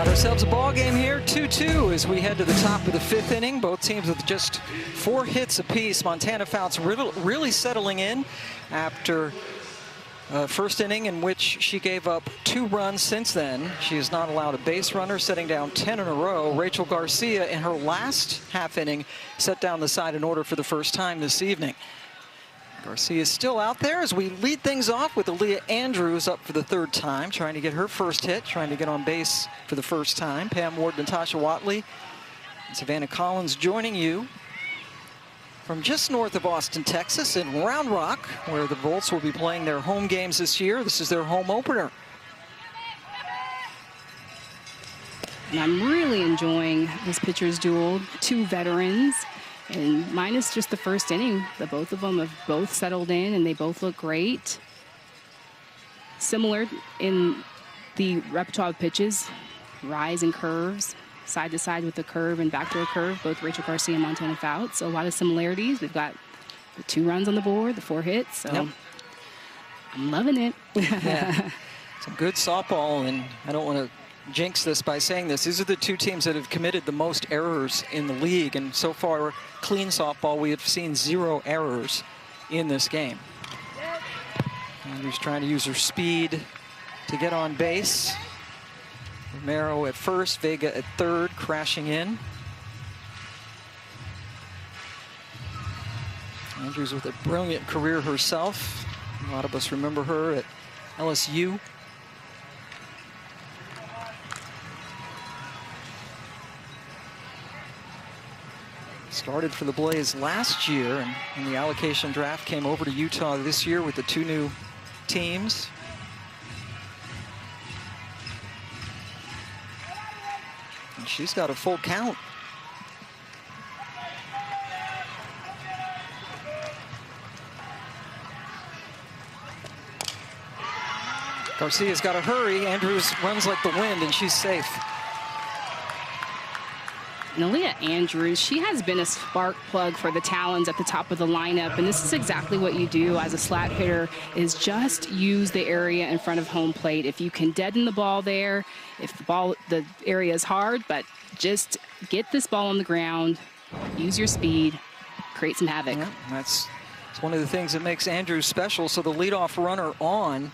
ourselves a ball game here, 2-2 as we head to the top of the 5th inning. Both teams with just 4 hits apiece. Montana Fouts really settling in after first inning in which she gave up 2 runs. Since then, she has not allowed a base runner, setting down 10 in a row. Rachel Garcia in her last half inning set down the side in order for the first time this evening. Garcia is still out there as we lead things off with Aaliyah Andrews up for the 3rd time, trying to get her first hit, trying to get on base for the first time. Pam Ward, Natasha Watley, and Savannah Collins joining you from just north of Austin, Texas, in Round Rock, where the Volts will be playing their home games this year. This is their home opener. And I'm really enjoying this pitcher's duel. 2 veterans. And minus just the first inning, the both of them have both settled in and they both look great. Similar in the repertoire of pitches, rise and curves, side to side with the curve and back to a curve, both Rachel Garcia and Montana Fouts. So a lot of similarities. We've got the 2 runs on the board, the 4 hits. So yep. I'm loving it. Yeah. Some good softball, and I don't want to jinx this by saying this. These are the 2 teams that have committed the most errors in the league, and so far clean softball, we have seen 0 errors in this game. Andrews trying to use her speed to get on base. Romero at first, Vega at 3rd, crashing in. Andrews with a brilliant career herself. A lot of us remember her at LSU. Started for the Blaze last year, and in the allocation draft came over to Utah this year with the 2 new teams. And she's got a full count. Garcia's got to hurry. Andrews runs like the wind, and she's safe. Aaliyah Andrews, she has been a spark plug for the Talons at the top of the lineup, and this is exactly what you do as a slap hitter, is just use the area in front of home plate. If you can deaden the ball there, if the area is hard, but just get this ball on the ground, use your speed, create some havoc. Yeah, that's one of the things that makes Andrews special. So the leadoff runner on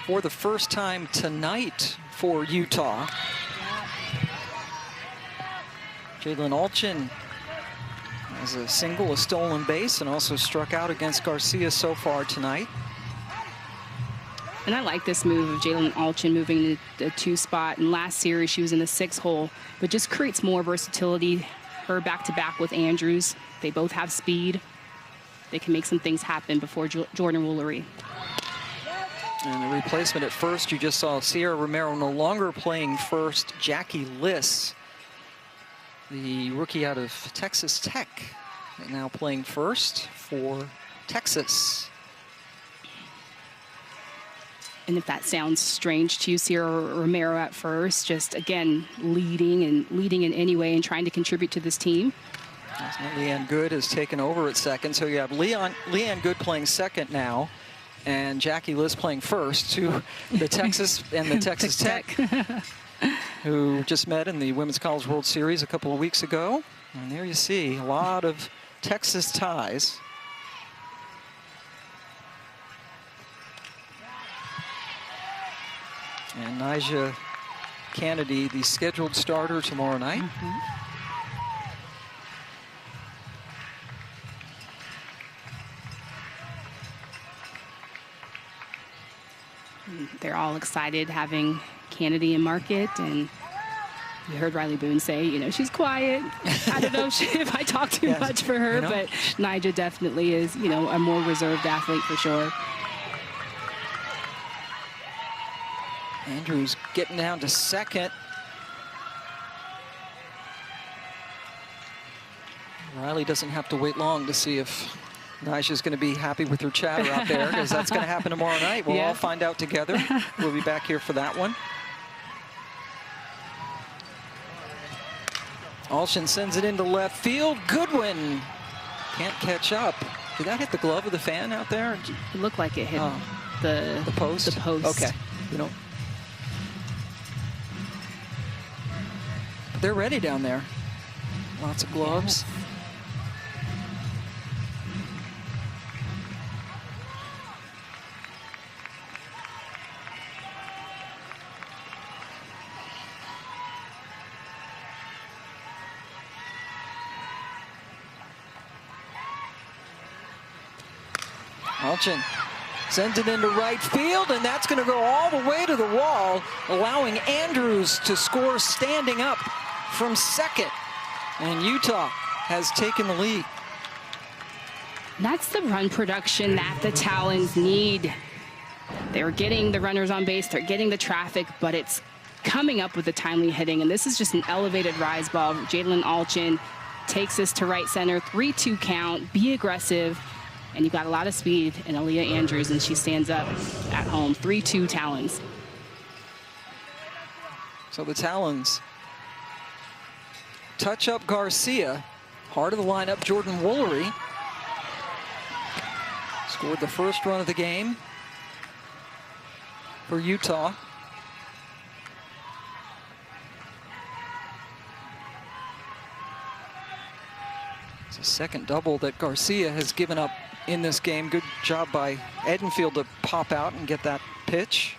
for the first time tonight for Utah. Jalen Alchin has a single, a stolen base, and also struck out against Garcia so far tonight. And I like this move of Jalen Alchin moving to the 2 spot. In last series, she was in the 6 hole, but just creates more versatility. Her back-to-back with Andrews. They both have speed. They can make some things happen before Jordan Woolery. And the replacement at first, you just saw Sierra Romero no longer playing first. Jackie Liss, the rookie out of Texas Tech, now playing first for Texas. And if that sounds strange to you, Sierra Romero at first, just again leading in any way and trying to contribute to this team. Leanne Good has taken over at second, so you have Leanne Good playing second now, and Jackie Liss playing first, to the Texas and the Texas Tech. Who just met in the Women's College World Series a couple of weeks ago. And there you see a lot of Texas ties. And Nyjah Kennedy, the scheduled starter tomorrow night. They're all excited having Kennedy in market, and you heard Riley Boone say, you know, she's quiet. I don't know if I talk too much for her, but Nyjah definitely is, you know, a more reserved athlete for sure. Andrews getting down to second. Riley doesn't have to wait long to see if Nyjah's going to be happy with her chatter out there, because that's going to happen tomorrow night. We'll all find out together. We'll be back here for that one. Alshin sends it into left field. Goodwin can't catch up. Did that hit the glove of the fan out there? It looked like it hit the post. The post. Okay. You know. they're ready down there. Lots of gloves. Alchin sends it into right field, and that's going to go all the way to the wall, allowing Andrews to score standing up from second. And Utah has taken the lead. That's the run production that the Talons need. They're getting the runners on base, they're getting the traffic, but it's coming up with the timely hitting. And this is just an elevated rise ball. Jalen Alchin takes this to right center, 3-2 count, be aggressive. And you've got a lot of speed in Aaliyah Andrews, and she stands up at home. 3-2 Talons. So the Talons touch up Garcia. Heart of the lineup, Jordan Woolery. Scored the first run of the game for Utah. It's a second double that Garcia has given up in this game. Good job by Edenfield to pop out and get that pitch.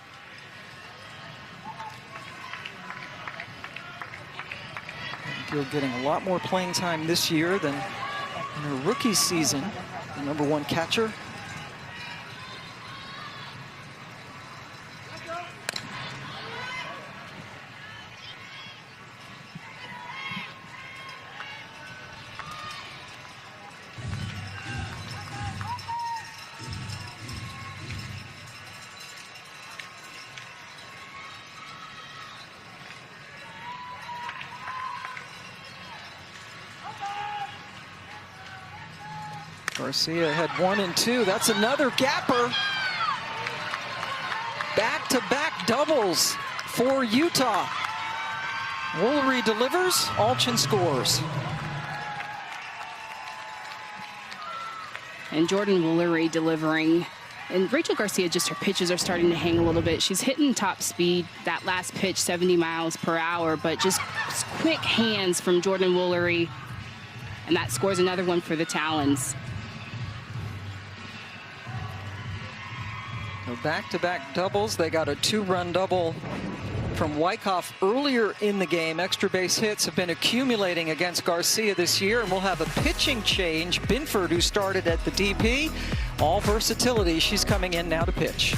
Edenfield getting a lot more playing time this year than in her rookie season. The #1 catcher. Garcia had 1 and 2. That's another gapper. Back-to-back doubles for Utah. Woolery delivers, Alchin scores. And Jordan Woolery delivering. And Rachel Garcia, just her pitches are starting to hang a little bit. She's hitting top speed. That last pitch, 70 miles per hour, but just quick hands from Jordan Woolery. And that scores another one for the Talons. So back-to-back doubles. They got a 2-run double from Wyckoff earlier in the game. Extra base hits have been accumulating against Garcia this year, and we'll have a pitching change. Binford, who started at the DP, all versatility. She's coming in now to pitch.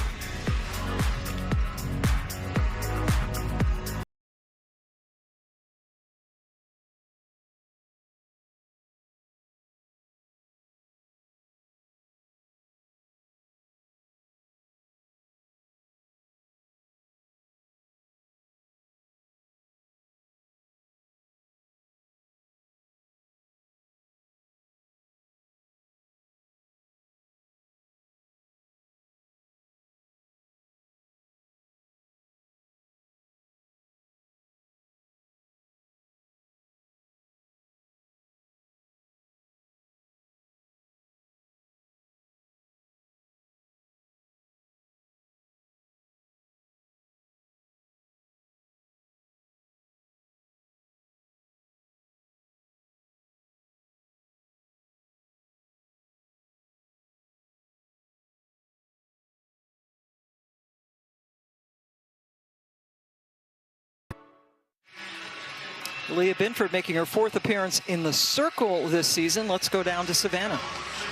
Leah Binford making her 4th appearance in the circle this season. Let's go down to Savannah.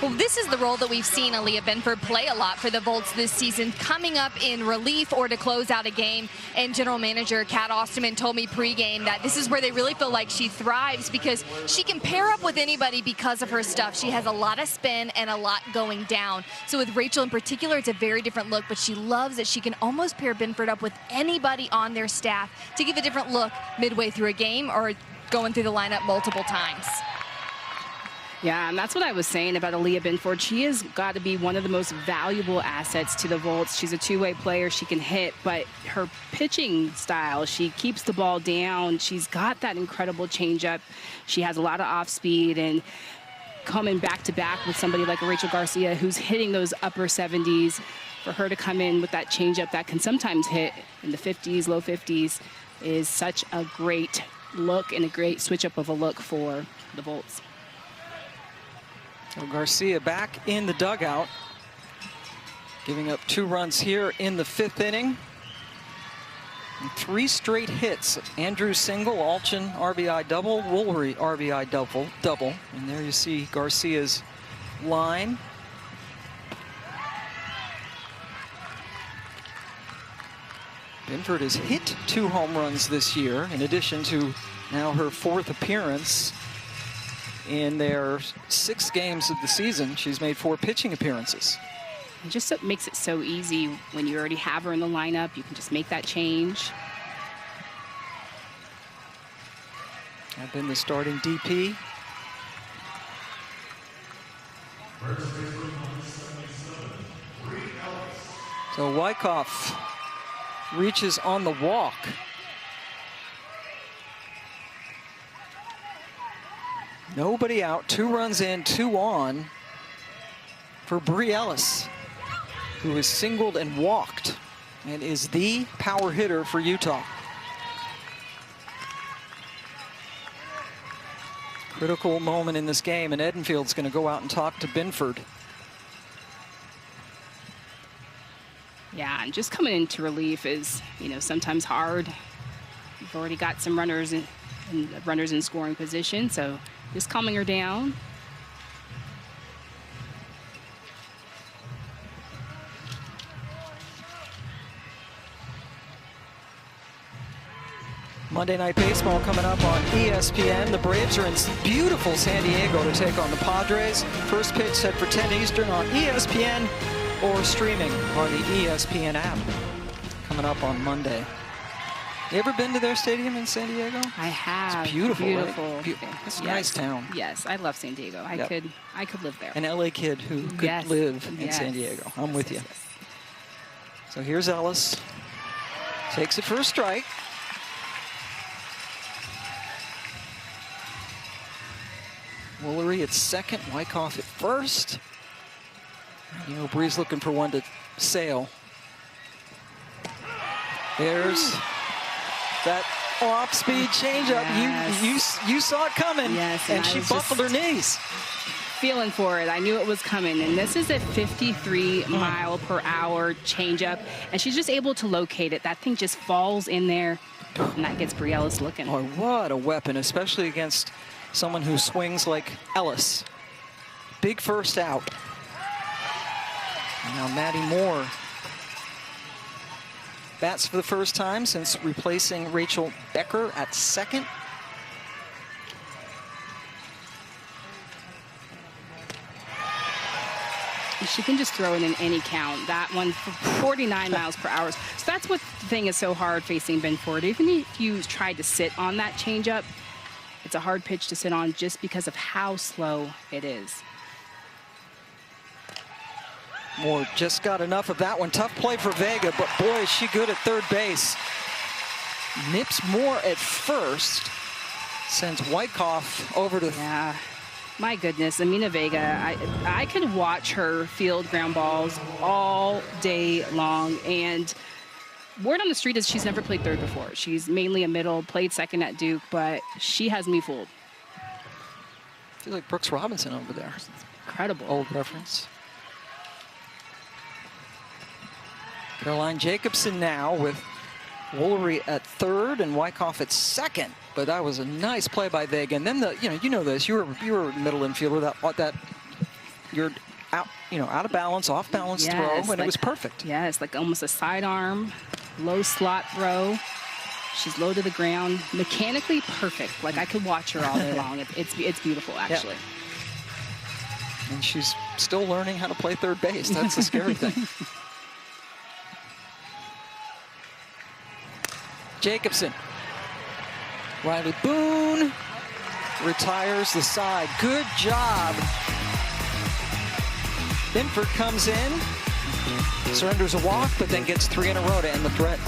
Well, this is the role that we've seen Aaliyah Binford play a lot for the Volts this season, coming up in relief or to close out a game. And General Manager Kat Osterman told me pregame that this is where they really feel like she thrives because she can pair up with anybody because of her stuff. She has a lot of spin and a lot going down. So with Rachel in particular, it's a very different look, but she loves that she can almost pair Binford up with anybody on their staff to give a different look midway through a game or going through the lineup multiple times. Yeah, and that's what I was saying about Aaliyah Binford. She has got to be one of the most valuable assets to the Volts. She's a two-way player. She can hit, but her pitching style, she keeps the ball down. She's got that incredible changeup. She has a lot of off-speed, and coming back-to-back with somebody like Rachel Garcia who's hitting those upper 70s, for her to come in with that changeup that can sometimes hit in the 50s, low 50s, is such a great look and a great switch up of a look for the Volts. So Garcia back in the dugout, giving up 2 runs here in the 5th inning. And 3 straight hits. Andrew single, Alchin RBI double, Woolery RBI double. And there you see Garcia's line. Binford has hit 2 home runs this year, in addition to now her 4th appearance. In their 6 games of the season, she's made 4 pitching appearances. It just makes it so easy when you already have her in the lineup. You can just make that change. I've been the starting DP. So Wyckoff reaches on the walk. Nobody out, 2 runs in, 2 on for Bree Ellis, who is singled and walked and is the power hitter for Utah. Critical moment in this game, and Edenfield's going to go out and talk to Binford. Yeah, and just coming into relief is, sometimes hard. You've already got some runners in scoring position, so just calming her down. Monday Night Baseball coming up on ESPN. The Braves are in beautiful San Diego to take on the Padres. First pitch set for 10 Eastern on ESPN or streaming on the ESPN app. Coming up on Monday. You ever been to their stadium in San Diego? I have. It's beautiful, Beautiful. right? It's a nice town. Yes, I love San Diego. I could live there. An LA kid who could live in San Diego. I'm with you. Yes. So here's Ellis. Takes it for a strike. Woolery at second, Wyckoff at first. Bree's looking for one to sail. There's that off-speed changeup. Yes. You saw it coming, and she buckled her knees. Feeling for it. I knew it was coming, and this is a 53-mile-per-hour changeup, and she's just able to locate it. That thing just falls in there, and that gets Bree Ellis looking. Oh, what a weapon, especially against someone who swings like Ellis. Big first out. And now Maddie Moore bats for the first time since replacing Rachel Becker at second. She can just throw it in any count. That one for 49 miles per hour. So that's what the thing is so hard facing Binford. Even if you tried to sit on that changeup, it's a hard pitch to sit on just because of how slow it is. Moore just got enough of that one. Tough play for Vega, but boy, is she good at third base. Nips Moore at first. Sends Wyckoff over to... Yeah, my goodness. Amina Vega, I could watch her field ground balls all day long. And word on the street is she's never played third before. She's mainly a middle, played second at Duke, but she has me fooled. I feel like Brooks Robinson over there. It's incredible. Old reference. Caroline Jacobson now with Woolery at third and Wyckoff at second. But that was a nice play by Vega. And then you know this. You were a middle infielder that you're out of balance, off balance throw, and it was perfect. Yes, like almost a sidearm, low slot throw. She's low to the ground, mechanically perfect. Like I could watch her all day long. It's beautiful actually. Yeah. And she's still learning how to play third base. That's the scary thing. Jacobson. Riley Boone retires the side. Good job. Binford comes in, surrenders a walk, but then gets 3 in a row to end the threat.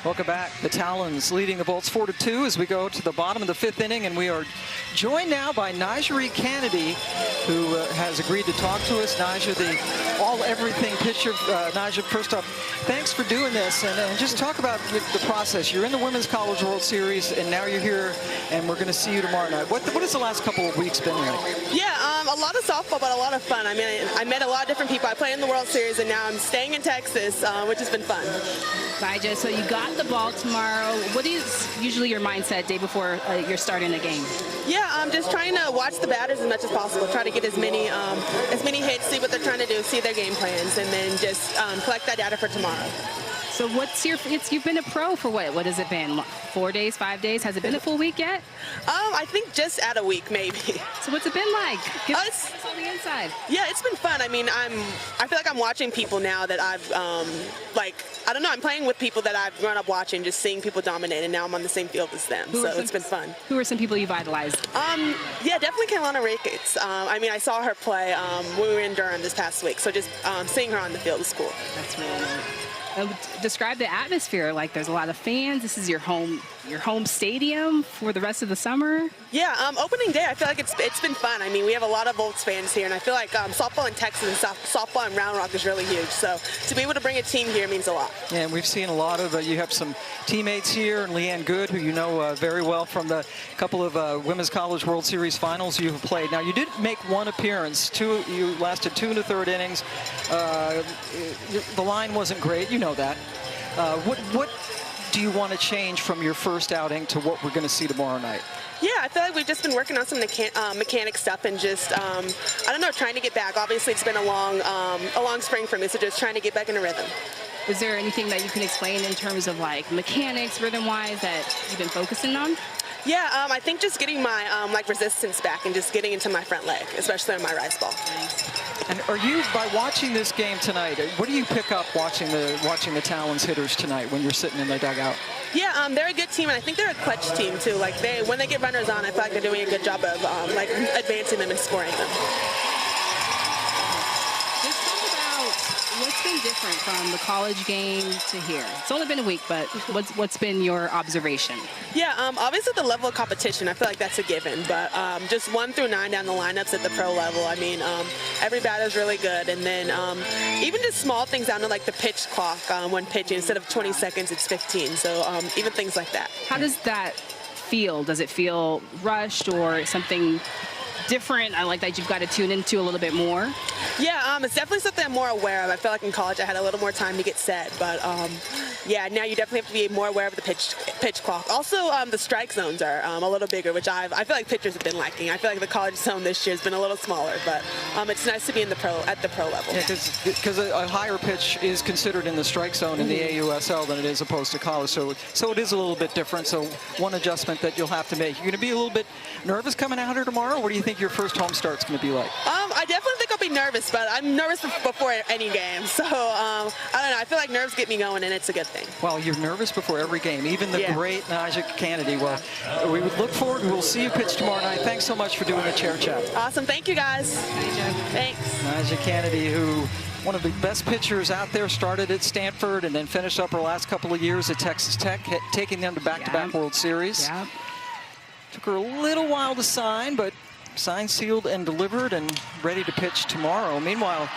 Welcome back. The Talons leading the Bolts 4-2 as we go to the bottom of the 5th inning, and we are joined now by Najee Kennedy, who has agreed to talk to us. Najee, the all-everything pitcher. Najee, first off, thanks for doing this, and just talk about the process. You're in the Women's College World Series, and now you're here, and we're going to see you tomorrow night. What has the last couple of weeks been like? Yeah, a lot of softball, but a lot of fun. I mean, I met a lot of different people. I play in the World Series, and now I'm staying in Texas, which has been fun. Najee, so you got the ball tomorrow. What is usually your mindset day before you're starting a game? Yeah, I'm just trying to watch the batters as much as possible. Try to get as many hits, see what they're trying to do, see their game plans, and then just collect that data for tomorrow. So what's you've been a pro for what has it been? 4 days, 5 days? Has it been a full week yet? I think just at a week, maybe. So what's it been like? Give us on the inside. Yeah, it's been fun. I mean, I feel like I'm watching people now that I've, I don't know, I'm playing with people that I've grown up watching, just seeing people dominate, and now I'm on the same field as them, so it's been fun. Who are some people you've idolized? Yeah, definitely Carolina Ricketts. I mean, I saw her play when we were in Durham this past week, so just seeing her on the field was cool. That's really neat. Describe the atmosphere. Like, there's a lot of fans. This is your home stadium for the rest of the summer. Yeah, opening day, I feel like it's been fun. I mean, we have a lot of Bolts fans here, and I feel like softball in Texas and softball in Round Rock is really huge. So to be able to bring a team here means a lot. Yeah, and we've seen a lot of, you have some teammates here, and Leanne Good, who you know very well from the couple of Women's College World Series finals you have played. Now, you did make one appearance. You lasted 2 1/3 innings. The line wasn't great. You know that. What do you want to change from your first outing to what we're going to see tomorrow night? Yeah, I feel like we've just been working on some mechanic stuff and just, I don't know, trying to get back. Obviously, it's been a long spring for me, so just trying to get back in a rhythm. Is there anything that you can explain in terms of like mechanics, rhythm-wise, that you've been focusing on? Yeah, I think just getting my resistance back and just getting into my front leg, especially on my rise ball. And are you, by watching this game tonight, what do you pick up watching the Talons hitters tonight when you're sitting in the dugout? Yeah, they're a good team, and I think they're a clutch team too. Like when they get runners on, I feel like they're doing a good job of advancing them and scoring them. What's been different from the college game to here? It's only been a week, but what's been your observation? Yeah, obviously the level of competition, I feel like that's a given, but just 1 through 9 down the lineups at the pro level, I mean, every batter's really good, and then even just small things down to like the pitch clock when pitching, instead of 20 seconds, it's 15, so even things like that. How does that feel? Does it feel rushed or something different? I like that you've got to tune into a little bit more. Yeah, it's definitely something I'm more aware of. I feel like in college I had a little more time to get set, but yeah, now you definitely have to be more aware of the pitch clock. Also, the strike zones are a little bigger, which I feel like pitchers have been liking. I feel like the college zone this year has been a little smaller, but it's nice to be at the pro level. Yeah, because a higher pitch is considered in the strike zone in the AUSL than it is opposed to college, so it is a little bit different. So one adjustment that you'll have to make. You're going to be a little bit nervous coming out here tomorrow. What do you think your first home start's going to be like? I definitely think I'll be nervous, but I'm nervous before any game. So I don't know. I feel like nerves get me going, and it's a good thing. Well, you're nervous before every game, even the great Najee Kennedy. Well, we would look forward. We'll see you pitch tomorrow night. Thanks so much for doing the chair chat. Awesome. Thank you, guys. Thanks. Najee Kennedy, who one of the best pitchers out there, started at Stanford and then finished up her last couple of years at Texas Tech, taking them to back-to-back World Series. Yeah. Took her a little while to sign, but signed, sealed, and delivered, and ready to pitch tomorrow. Meanwhile,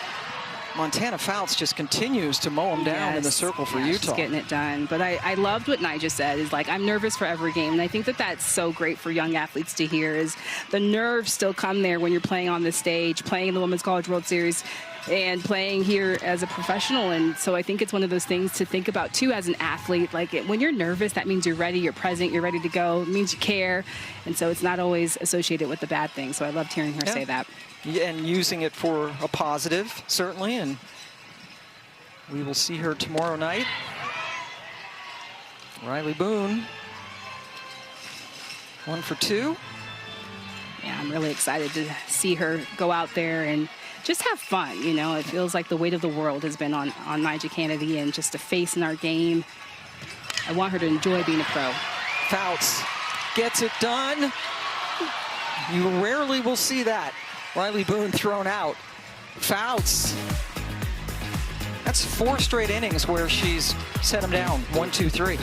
Montana Fouts just continues to mow them down in the circle for Utah. She's getting it done. But I loved what Najee said, is like, I'm nervous for every game. And I think that that's so great for young athletes to hear, is the nerves still come there when you're playing on the stage, playing in the Women's College World Series, and playing here as a professional. And so I think it's one of those things to think about too as an athlete. Like, when you're nervous, that means you're ready, you're present, you're ready to go. It means you care. And so it's not always associated with the bad things. So I loved hearing her say that. Yeah, and using it for a positive, certainly. And we will see her tomorrow night. Riley Boone, 1 for 2. Yeah, I'm really excited to see her go out there and just have fun. You know, it feels like the weight of the world has been on Najee Kennedy, and just a face in our game. I want her to enjoy being a pro. Fouts gets it done. You rarely will see that. Riley Boone thrown out. Fouts That's 4 straight innings where she's set them down, 1, 2, 3.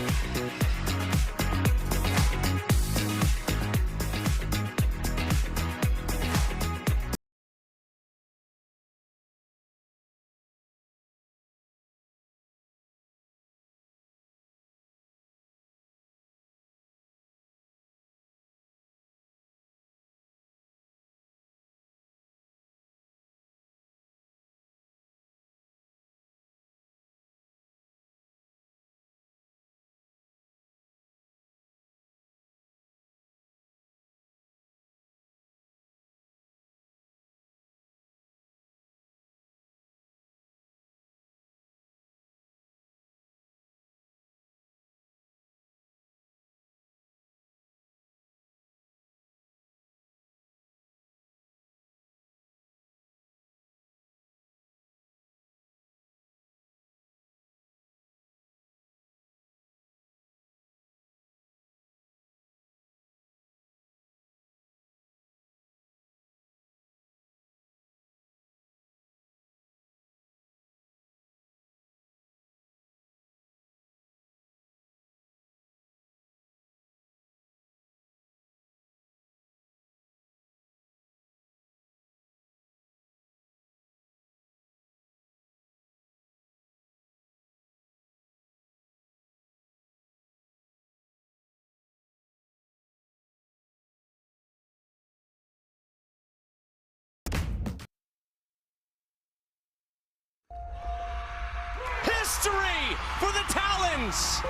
History for the Talons!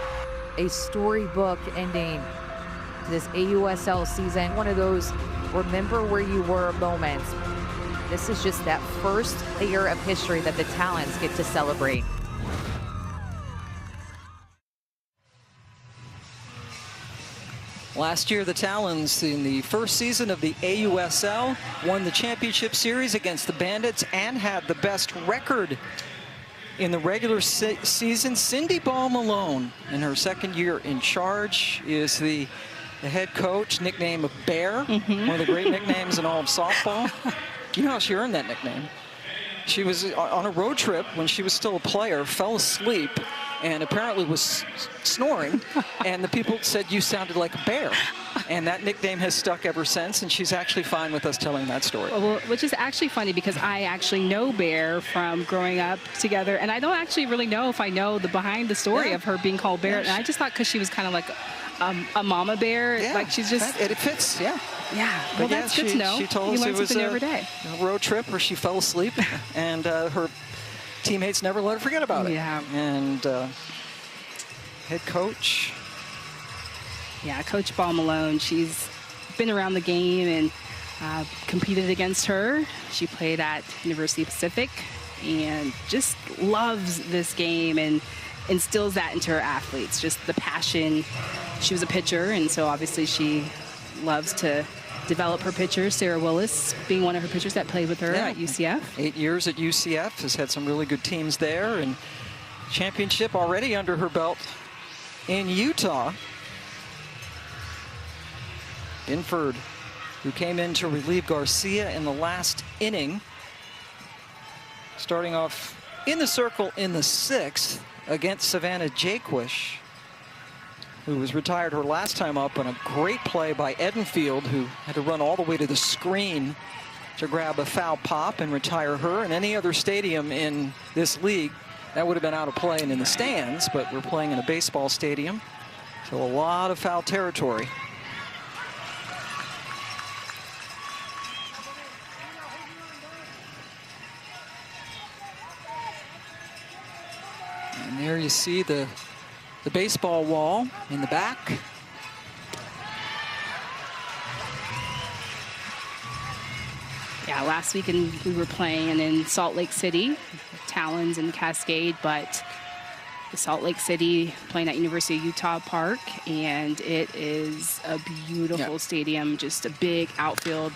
A storybook ending to this AUSL season. One of those remember where you were moments. This is just that first layer of history that the Talons get to celebrate. Last year, the Talons, in the first season of the AUSL, won the championship series against the Bandits and had the best record in the regular season. Cindy Ball Malone, in her second year in charge, is the head coach, nickname of Bear, one of the great nicknames in all of softball. You know how she earned that nickname? She was on a road trip when she was still a player, fell asleep, and apparently was snoring, and the people said, "You sounded like a bear." And that nickname has stuck ever since, and she's actually fine with us telling that story. Well, which is actually funny because I actually know Bear from growing up together, and I don't actually really know if I know the behind the story of her being called Bear. And I just thought because she was kind of like a mama bear, like she's just... It fits, yeah. Yeah, well, that's good to know. She told us it was a road trip where she fell asleep, and her teammates never let her forget about it. Yeah. And head coach. Yeah, Coach Ball Malone, she's been around the game and competed against her. She played at University Pacific and just loves this game and instills that into her athletes, just the passion. She was a pitcher, and so obviously she loves to develop her pitchers. Sarah Willis being one of her pitchers that played with her at UCF. 8 years at UCF, has had some really good teams there, and championship already under her belt in Utah. Binford, who came in to relieve Garcia in the last inning, starting off in the circle in the 6th against Savannah Jaquish, who was retired her last time up on a great play by Edenfield, who had to run all the way to the screen to grab a foul pop and retire her. In any other stadium in this league, that would have been out of play and in the stands, but we're playing in a baseball stadium, so a lot of foul territory. And there you see the baseball wall in the back. Yeah, last weekend we were playing in Salt Lake City, Talons and Cascade, but the Salt Lake City playing at University of Utah Park, and it is a beautiful stadium, just a big outfield.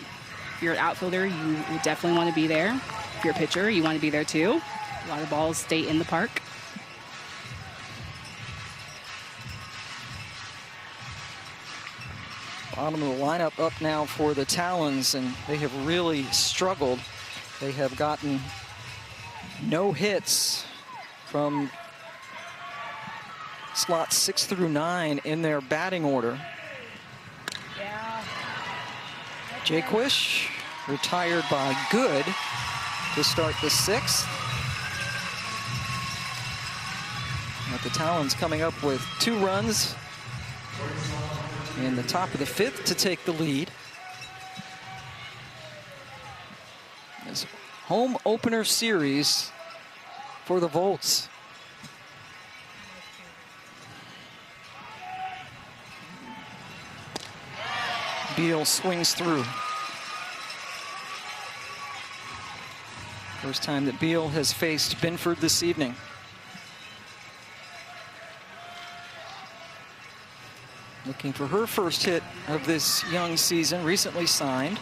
If you're an outfielder, you would definitely want to be there. If you're a pitcher, you want to be there too. A lot of balls stay in the park. Bottom of the lineup up now for the Talons, and they have really struggled. They have gotten no hits from slots 6 through 9 in their batting order. Jaquish retired by Good to start the 6th. But the Talons coming up with 2 runs in the top of the 5th to take the lead. This home opener series for the Volts. Beal swings through. First time that Beal has faced Binford this evening. Looking for her first hit of this young season, recently signed.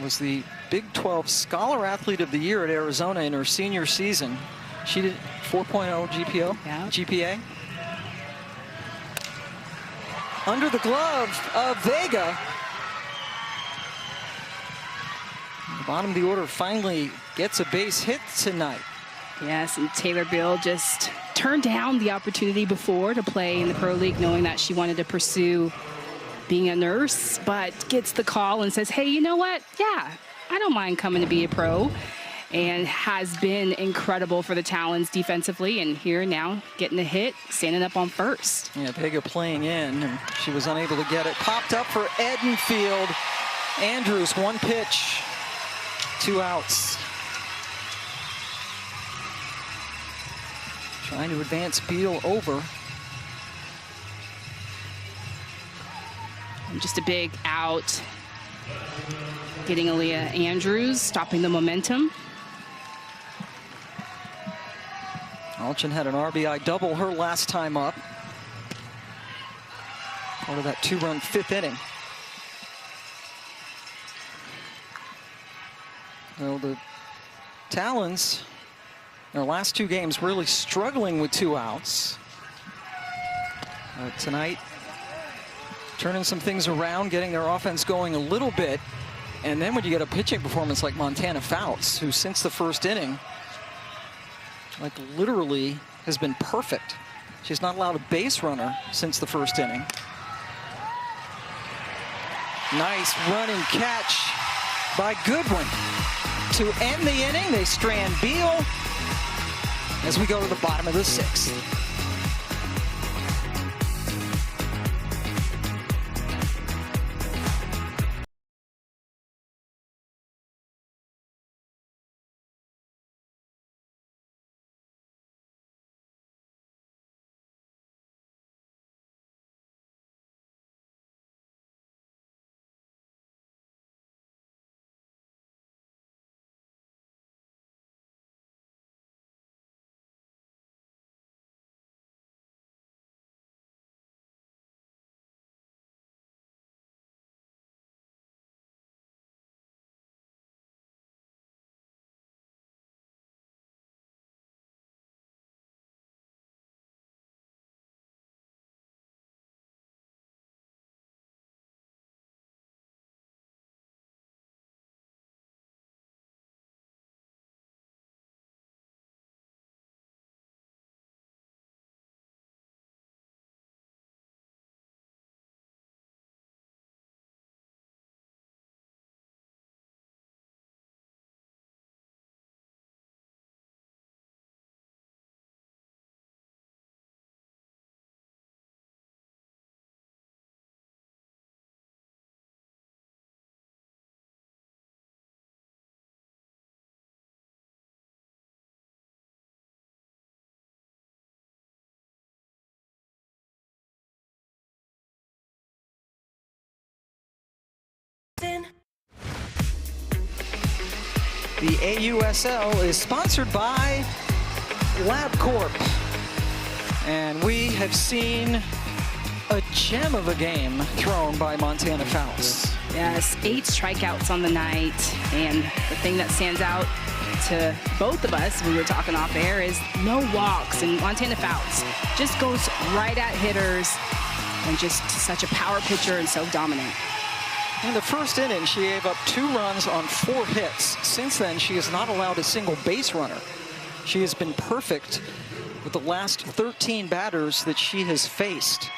Was the Big 12 Scholar Athlete of the Year at Arizona in her senior season. She did 4.0 GPA. Under the glove of Vega. The bottom of the order finally gets a base hit tonight. Yes, and Taylor Beal just turned down the opportunity before to play in the Pro League, knowing that she wanted to pursue being a nurse, but gets the call and says, hey, you know what? Yeah, I don't mind coming to be a pro, and has been incredible for the Talons defensively, and here now getting a hit, standing up on first. Yeah, Vega playing in, and she was unable to get it. Popped up for Edenfield. Andrews, 1 pitch, 2 outs. Trying to advance Beal over. And just a big out. Getting Aaliyah Andrews, stopping the momentum. Alchin had an RBI double her last time up. Part of that 2-run 5th inning. Well, the Talons, their last 2 games, really struggling with 2 outs. Tonight, turning some things around, getting their offense going a little bit. And then when you get a pitching performance like Montana Fouts, who since the 1st inning, like literally has been perfect. She's not allowed a base runner since the 1st inning. Nice running catch by Goodwin. To end the inning, they strand Beal as we go to the bottom of the 6th. The AUSL is sponsored by LabCorp. And we have seen a gem of a game thrown by Montana Fouts. Yes, 8 strikeouts on the night. And the thing that stands out to both of us, we were talking off air, is no walks. And Montana Fouts just goes right at hitters, and just such a power pitcher and so dominant. In the first inning, she gave up 2 runs on 4 hits. Since then, she has not allowed a single base runner. She has been perfect with the last 13 batters that she has faced.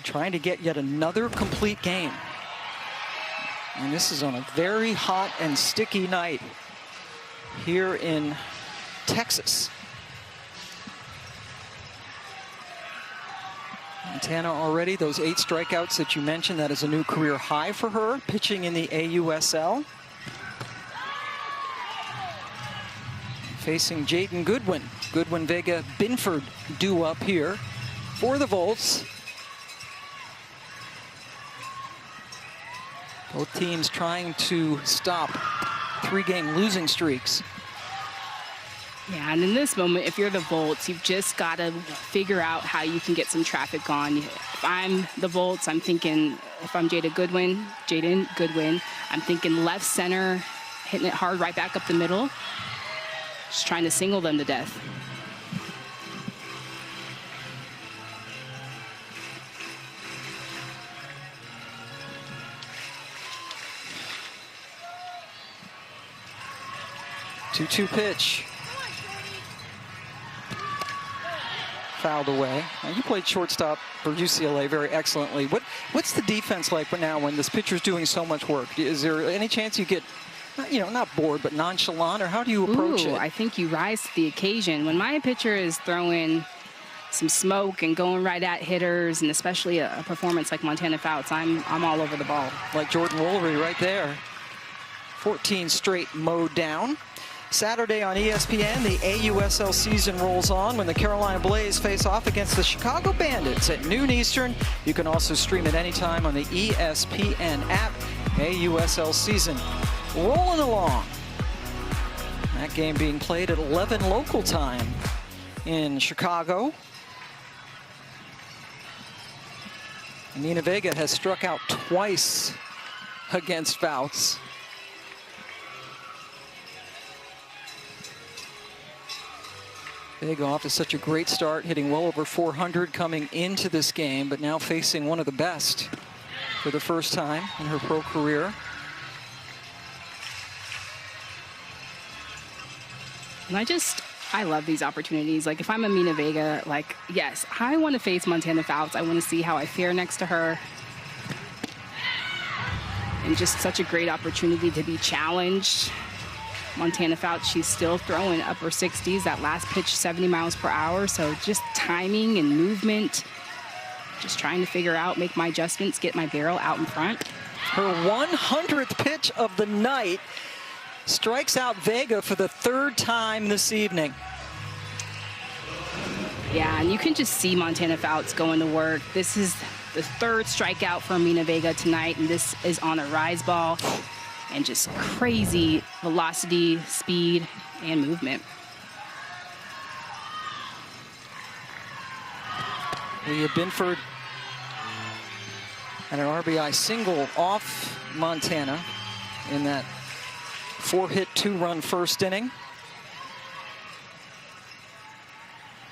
Trying to get yet another complete game. And this is on a very hot and sticky night here in Texas. Montana already, those 8 strikeouts that you mentioned, that is a new career high for her, pitching in the AUSL. Facing Jaden Goodwin. Goodwin, Vega, Binford due up here for the Volts. Both teams trying to stop 3-game losing streaks. Yeah, and in this moment, if you're the Volts, you've just got to figure out how you can get some traffic on. If I'm the Volts, I'm thinking, if I'm Jaden Goodwin, I'm thinking left center, hitting it hard right back up the middle, just trying to single them to death. Two-two pitch. Fouled away. Now, you played shortstop for UCLA very excellently. What's the defense like now when this pitcher's doing so much work? Is there any chance you get, not bored, but nonchalant, or how do you approach it? I think you rise to the occasion. When my pitcher is throwing some smoke and going right at hitters, and especially a performance like Montana Fouts, I'm all over the ball. Like Jordan Woolery right there. 14 straight mowed down. Saturday on ESPN, the AUSL season rolls on when the Carolina Blaze face off against the Chicago Bandits at noon Eastern. You can also stream it anytime on the ESPN app. AUSL season rolling along. That game being played at 11 local time in Chicago. Nina Vega has struck out twice against Fouts. Vega off to such a great start, hitting well over 400 coming into this game, but now facing one of the best for the first time in her pro career. And I love these opportunities. Like, if I'm Amina Vega, like, yes, I want to face Montana Fouts. I want to see how I fare next to her. And just such a great opportunity to be challenged. Montana Fouts, she's still throwing upper 60s. That last pitch, 70 miles per hour. So just timing and movement. Just trying to figure out, make my adjustments, get my barrel out in front. Her 100th pitch of the night strikes out Vega for the 3rd time this evening. Yeah, and you can just see Montana Fouts going to work. This is the 3rd strikeout for Amina Vega tonight, and this is on a rise ball. And just crazy velocity, speed, and movement. Leah Binford and an RBI single off Montana in that 4-hit, 2-run first inning.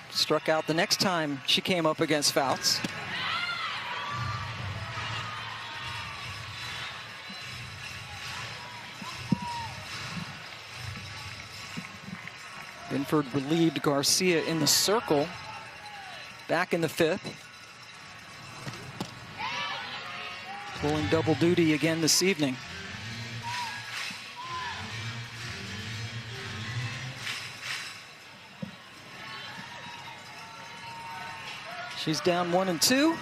Struck out the next time she came up against Fouts. Binford relieved Garcia in the circle back in the 5th. Pulling double duty again this evening. She's down 1-2.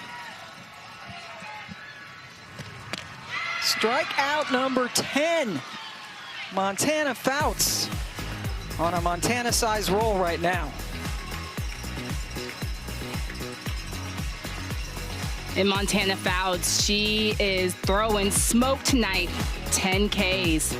Strikeout number 10. Montana Fouts on a Montana-sized roll right now. In Montana Fouts, she is throwing smoke tonight, 10 Ks.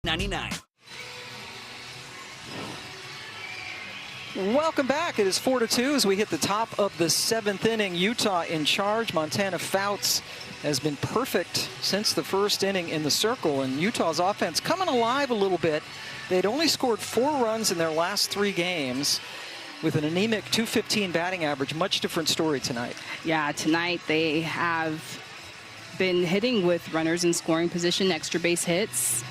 $99. Welcome back. It is 4-2 as we hit the top of the 7th inning. Utah in charge. Montana Fouts has been perfect since the first inning in the circle, and Utah's offense coming alive a little bit. They'd only scored 4 runs in their last 3 games with an anemic .215 batting average. Much different story tonight. Yeah, tonight they have been hitting with runners in scoring position, extra base hits.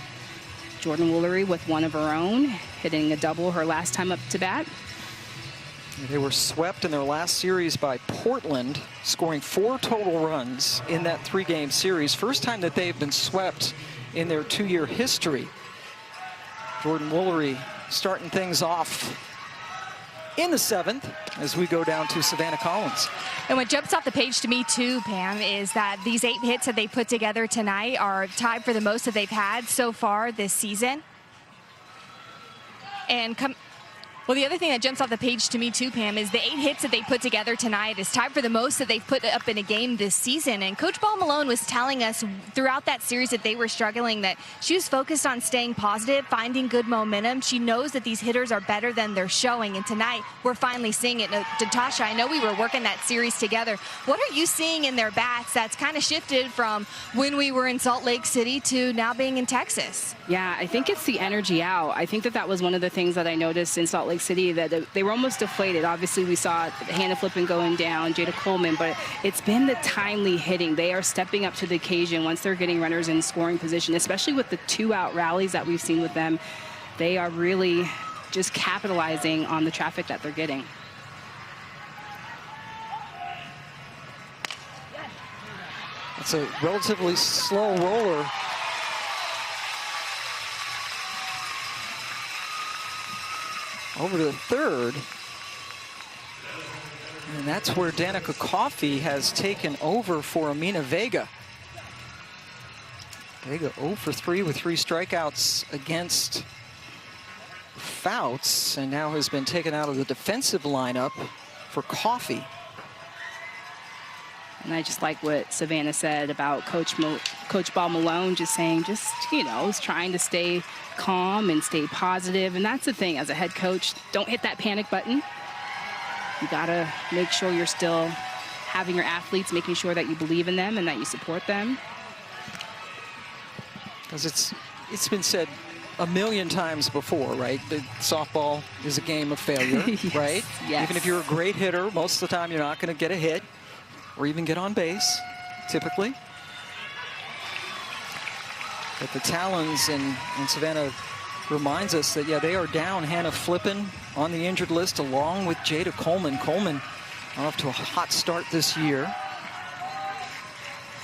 Jordan Woolery with one of her own, hitting a double her last time up to bat. They were swept in their last series by Portland, scoring 4 total runs in that 3-game series. First time that they've been swept in their 2-year history. Jordan Woolery starting things off in the 7th as we go down to Savannah Collins. And what jumps off the page to me too, Pam, is that these 8 hits that they put together tonight are tied for the most that they've had so far this season. And well, the other thing that jumps off the page to me too, Pam, is the 8 hits that they put together tonight is tied for the most that they've put up in a game this season. And Coach Ball Malone was telling us throughout that series that they were struggling, that she was focused on staying positive, finding good momentum. She knows that these hitters are better than they're showing. And tonight, we're finally seeing it. Natasha, I know we were working that series together. What are you seeing in their bats that's kind of shifted from when we were in Salt Lake City to now being in Texas? Yeah, I think it's the energy out. I think that was one of the things that I noticed in Salt Lake City, that they were almost deflated. Obviously, we saw Hannah Flippen going down, Jada Coleman, but it's been the timely hitting. They are stepping up to the occasion once they're getting runners in scoring position, especially with the 2-out rallies that we've seen with them. They are really just capitalizing on the traffic that they're getting. It's a relatively slow roller. Over to the 3rd. And that's where Danica Coffey has taken over for Amina Vega. Vega 0 for 3 with 3 strikeouts against Fouts, and now has been taken out of the defensive lineup for Coffey. And I just like what Savannah said about Coach Ball Malone, just saying, is trying to stay calm and stay positive. And that's the thing, as a head coach, don't hit that panic button. You gotta make sure you're still having your athletes, making sure that you believe in them and that you support them. Because it's been said a million times before, right? That softball is a game of failure, yes, right? Yes. Even if you're a great hitter, most of the time you're not going to get a hit or even get on base, typically. But the Talons and Savannah reminds us that, yeah, they are down Hannah Flippen on the injured list along with Jada Coleman. Coleman off to a hot start this year.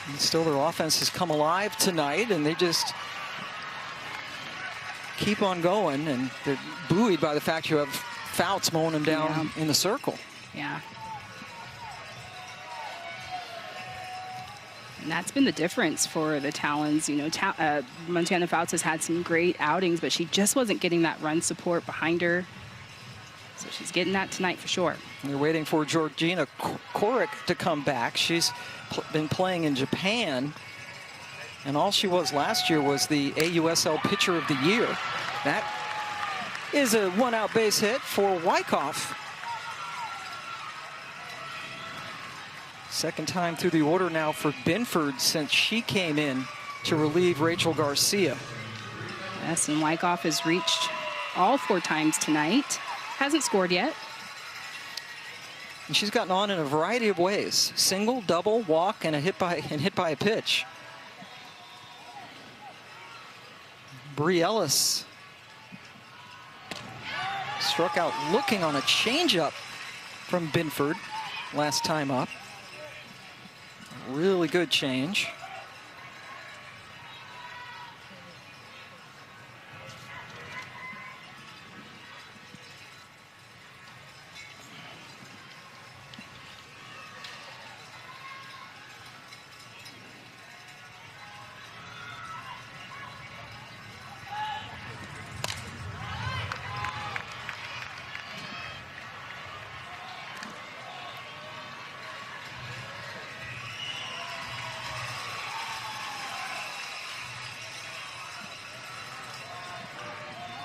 And still their offense has come alive tonight, and they just keep on going, and they're buoyed by the fact you have Fouts mowing them down in the circle. Yeah. And that's been the difference for the Talons. You know, Montana Fouts has had some great outings, but she just wasn't getting that run support behind her. So she's getting that tonight for sure. They're waiting for Georgina Korik to come back. She's been playing in Japan, and all she was last year was the AUSL Pitcher of the Year. That is a 1-out base hit for Wyckoff. Second time through the order now for Binford since she came in to relieve Rachel Garcia. Yes, and Wyckoff has reached all 4 times tonight. Hasn't scored yet. And she's gotten on in a variety of ways: single, double, walk, and hit by a pitch. Bree Ellis struck out looking on a changeup from Binford last time up. Really good change.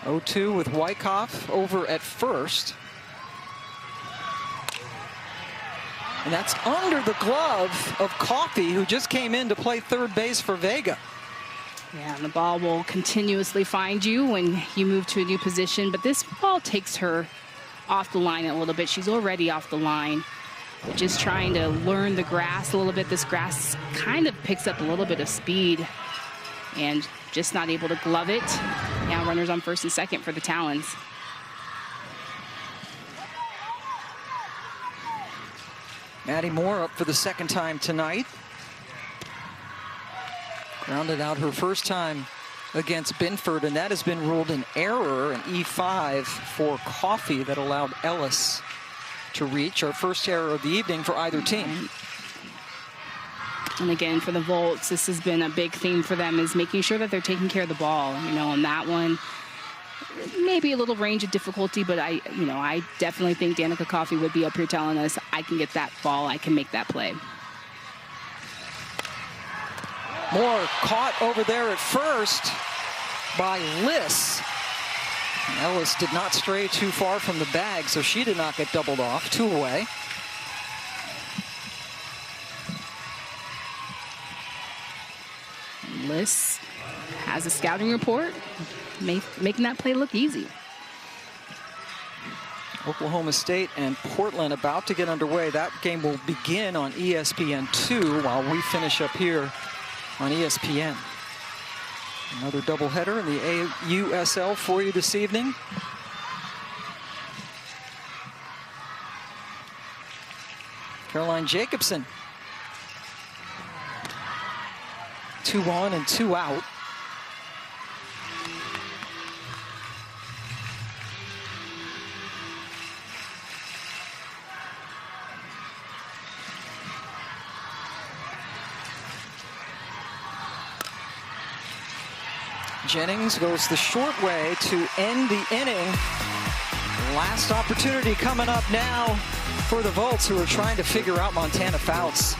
0-2 with Wyckoff over at first. And that's under the glove of Coffey, who just came in to play third base for Vega. Yeah, and the ball will continuously find you when you move to a new position, but this ball takes her off the line a little bit. She's already off the line. Just trying to learn the grass a little bit. This grass kind of picks up a little bit of speed and just not able to glove it. Now runners on first and second for the Talons. Maddie Moore up for the second time tonight. Grounded out her first time against Binford, and that has been ruled an error, an E5 for Coffey that allowed Ellis to reach. Our first error of the evening for either team. And again, for the Volts, this has been a big theme for them, is making sure that they're taking care of the ball. You know, on that one, maybe a little range of difficulty, but I definitely think Danica Coffey would be up here telling us, I can get that ball, I can make that play. Moore caught over there at first by Liss. Ellis did not stray too far from the bag, so she did not get doubled off. 2 away. Liss has a scouting report, making that play look easy. Oklahoma State and Portland about to get underway. That game will begin on ESPN2 while we finish up here on ESPN. Another doubleheader in the AUSL for you this evening. Caroline Jacobson. 2 on and 2 out. Jennings goes the short way to end the inning. Last opportunity coming up now for the Volts, who are trying to figure out Montana Fouts.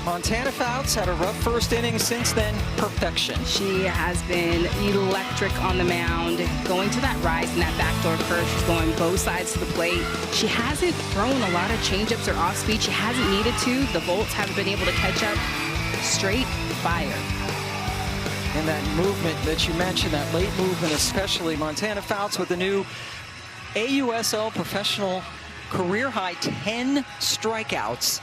Montana Fouts had a rough first inning. Since then, perfection. She has been electric on the mound, going to that rise and that backdoor curve. She's going both sides to the plate. She hasn't thrown a lot of changeups or off speed. She hasn't needed to. The Volts haven't been able to catch up. Straight fire. And that movement that you mentioned, that late movement especially, Montana Fouts with the new AUSL professional career high 10 strikeouts.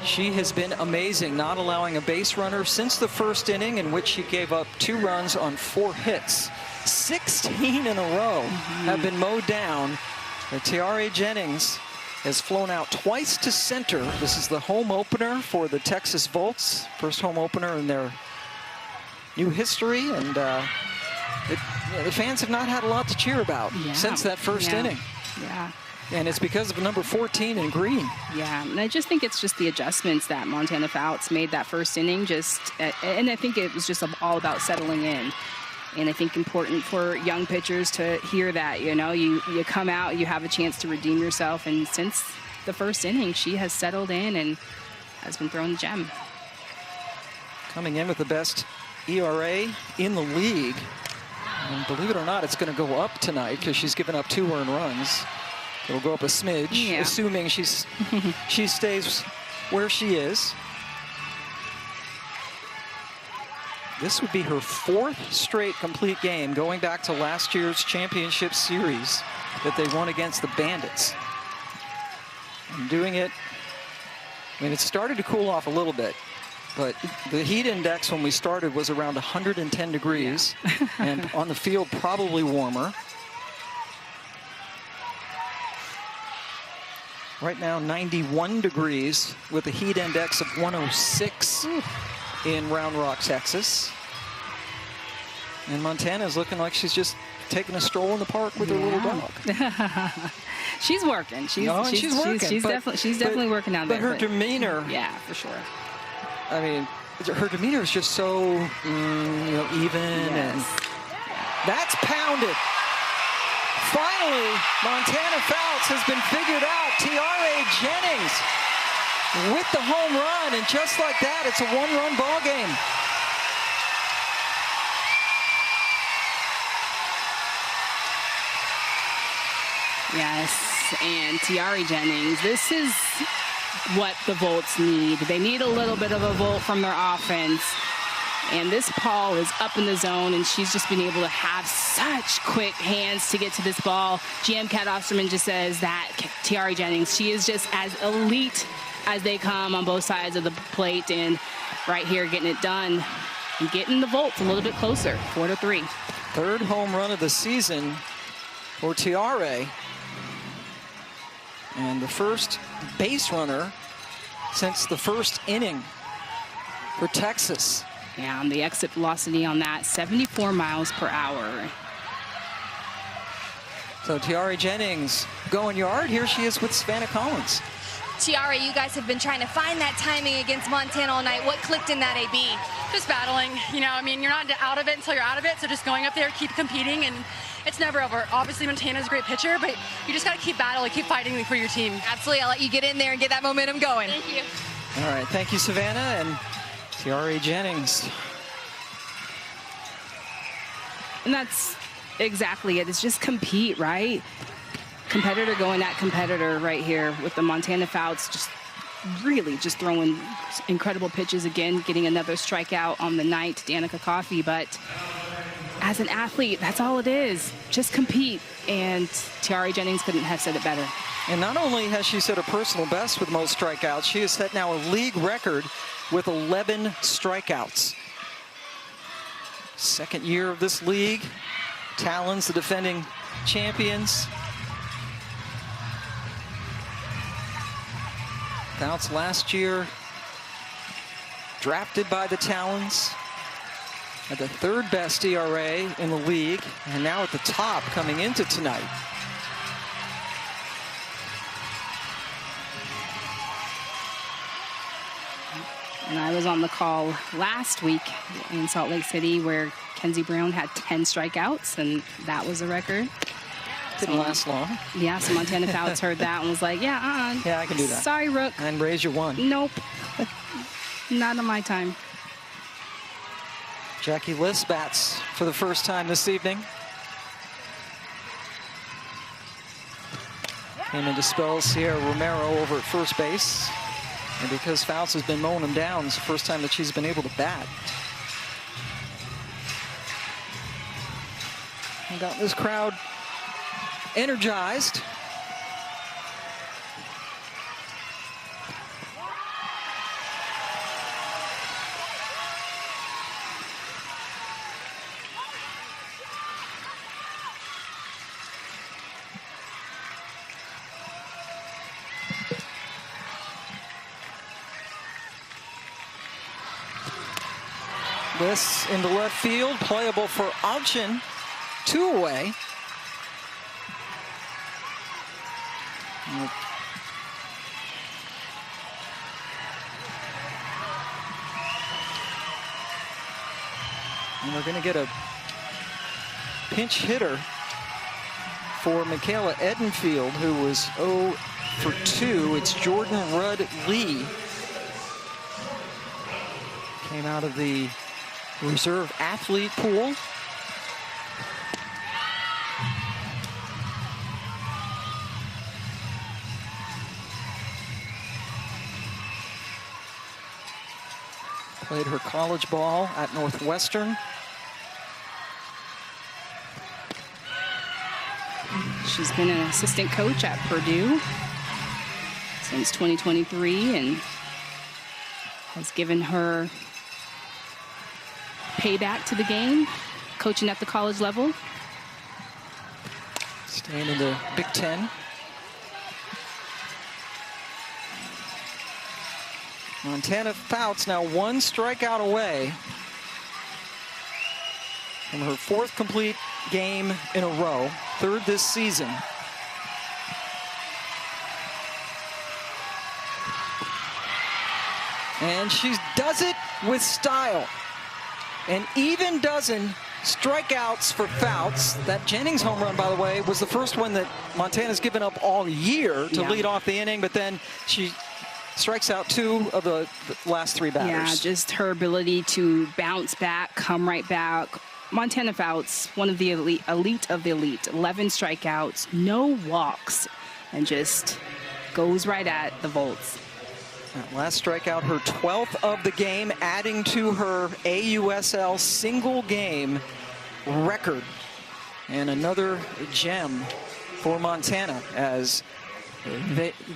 She has been amazing, not allowing a base runner since the first inning, in which she gave up 2 runs on 4 hits. 16 in a row have been mowed down. Tiare Jennings has flown out twice to center. This is the home opener for the Texas Volts, first home opener in their new history, and the fans have not had a lot to cheer about since that first inning. Yeah. And it's because of number 14 in green. Yeah, and I just think it's just the adjustments that Montana Fouts made that first inning. And I think it was just all about settling in. And I think important for young pitchers to hear that, you know, you come out, you have a chance to redeem yourself. And since the first inning, she has settled in and has been throwing the gem. Coming in with the best ERA in the league. And believe it or not, it's going to go up tonight because she's given up 2 earned runs. It'll go up a smidge, assuming she stays where she is. This would be her 4th straight complete game going back to last year's championship series that they won against the Bandits. And doing it, I mean, it started to cool off a little bit, but the heat index when we started was around 110 degrees, and on the field probably warmer. Right now, 91 degrees with a heat index of 106 in Round Rock, Texas. And Montana is looking like she's just taking a stroll in the park with her little dog. She's working. She's working. She's definitely working out there. But her demeanor. Yeah, for sure. I mean, her demeanor is just so, you know, even. And that's pounded. Finally, Montana Fouts has been figured out. Tiare Jennings with the home run, and just like that, it's a 1-run ball game. Yes, and Tiare Jennings, this is what the Volts need. They need a little bit of a volt from their offense. And this ball is up in the zone, and she's just been able to have such quick hands to get to this ball. GM Kat Osterman just says that Tiare Jennings, she is just as elite as they come on both sides of the plate, and right here getting it done and getting the Volts a little bit closer, 4-3. 3rd home run of the season for Tiare. And the first base runner since the first inning for Texas. Yeah, and the exit velocity on that, 74 miles per hour. So Tiare Jennings going yard. Here she is with Savannah Collins. Tiare, you guys have been trying to find that timing against Montana all night. What clicked in that AB? Just battling. You know, I mean, you're not out of it until you're out of it. So just going up there, keep competing, and it's never over. Obviously, Montana's a great pitcher, but you just got to keep battling, keep fighting for your team. Absolutely. I'll let you get in there and get that momentum going. Thank you. All right. Thank you, Savannah. And Tiare Jennings. And that's exactly it. It's just compete, right? Competitor going at competitor right here with the Montana Fouts, just really just throwing incredible pitches again, getting another strikeout on the night, Danica Coffey. But as an athlete, that's all it is. Just compete. And Tiare Jennings couldn't have said it better. And not only has she set a personal best with most strikeouts, she has set now a league record with 11 strikeouts. 2nd year of this league. Talons, the defending champions. Fouts last year drafted by the Talons. Had the 3rd best ERA in the league, and now at the top coming into tonight. And I was on the call last week in Salt Lake City where Kenzie Brown had 10 strikeouts, and that was a record. Didn't last long. Yeah, so Montana Fouts heard that and was like, yeah, I can do that. Sorry, Rook. And raise your 1. Nope. Not on my time. Jackie Liss bats for the first time this evening. Came into spells Sierra Romero over at first base. And because Fouts has been mowing him down, it's the first time that she's been able to bat. And got this crowd energized. This into left field, playable for Auction, 2 away. And we're going to get a pinch hitter for Michaela Edenfield, who was 0 for 2. It's Jordan Rudd-Lee. Came out of the reserve athlete pool. Played her college ball at Northwestern. She's been an assistant coach at Purdue since 2023 and has given her payback to the game, coaching at the college level. Staying in the Big Ten. Montana Fouts now 1 strikeout away from her 4th complete game in a row, 3rd this season. And she does it with style. An even dozen strikeouts for Fouts. That Jennings home run, by the way, was the first one that Montana's given up all year to lead off the inning, but then she strikes out 2 of the last 3 batters. Yeah, just her ability to bounce back, come right back. Montana Fouts, one of the elite of the elite. 11 strikeouts, no walks, and just goes right at the Volts. That last strikeout, her 12th of the game, adding to her AUSL single game record. And another gem for Montana as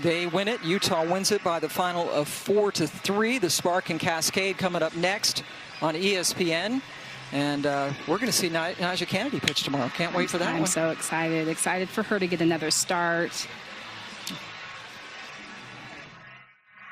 they win it. Utah wins it by the final of 4-3. The Spark and Cascade coming up next on ESPN. And we're going to see Naja Kennedy pitch tomorrow. Can't wait for that one. I'm so excited. Excited for her to get another start.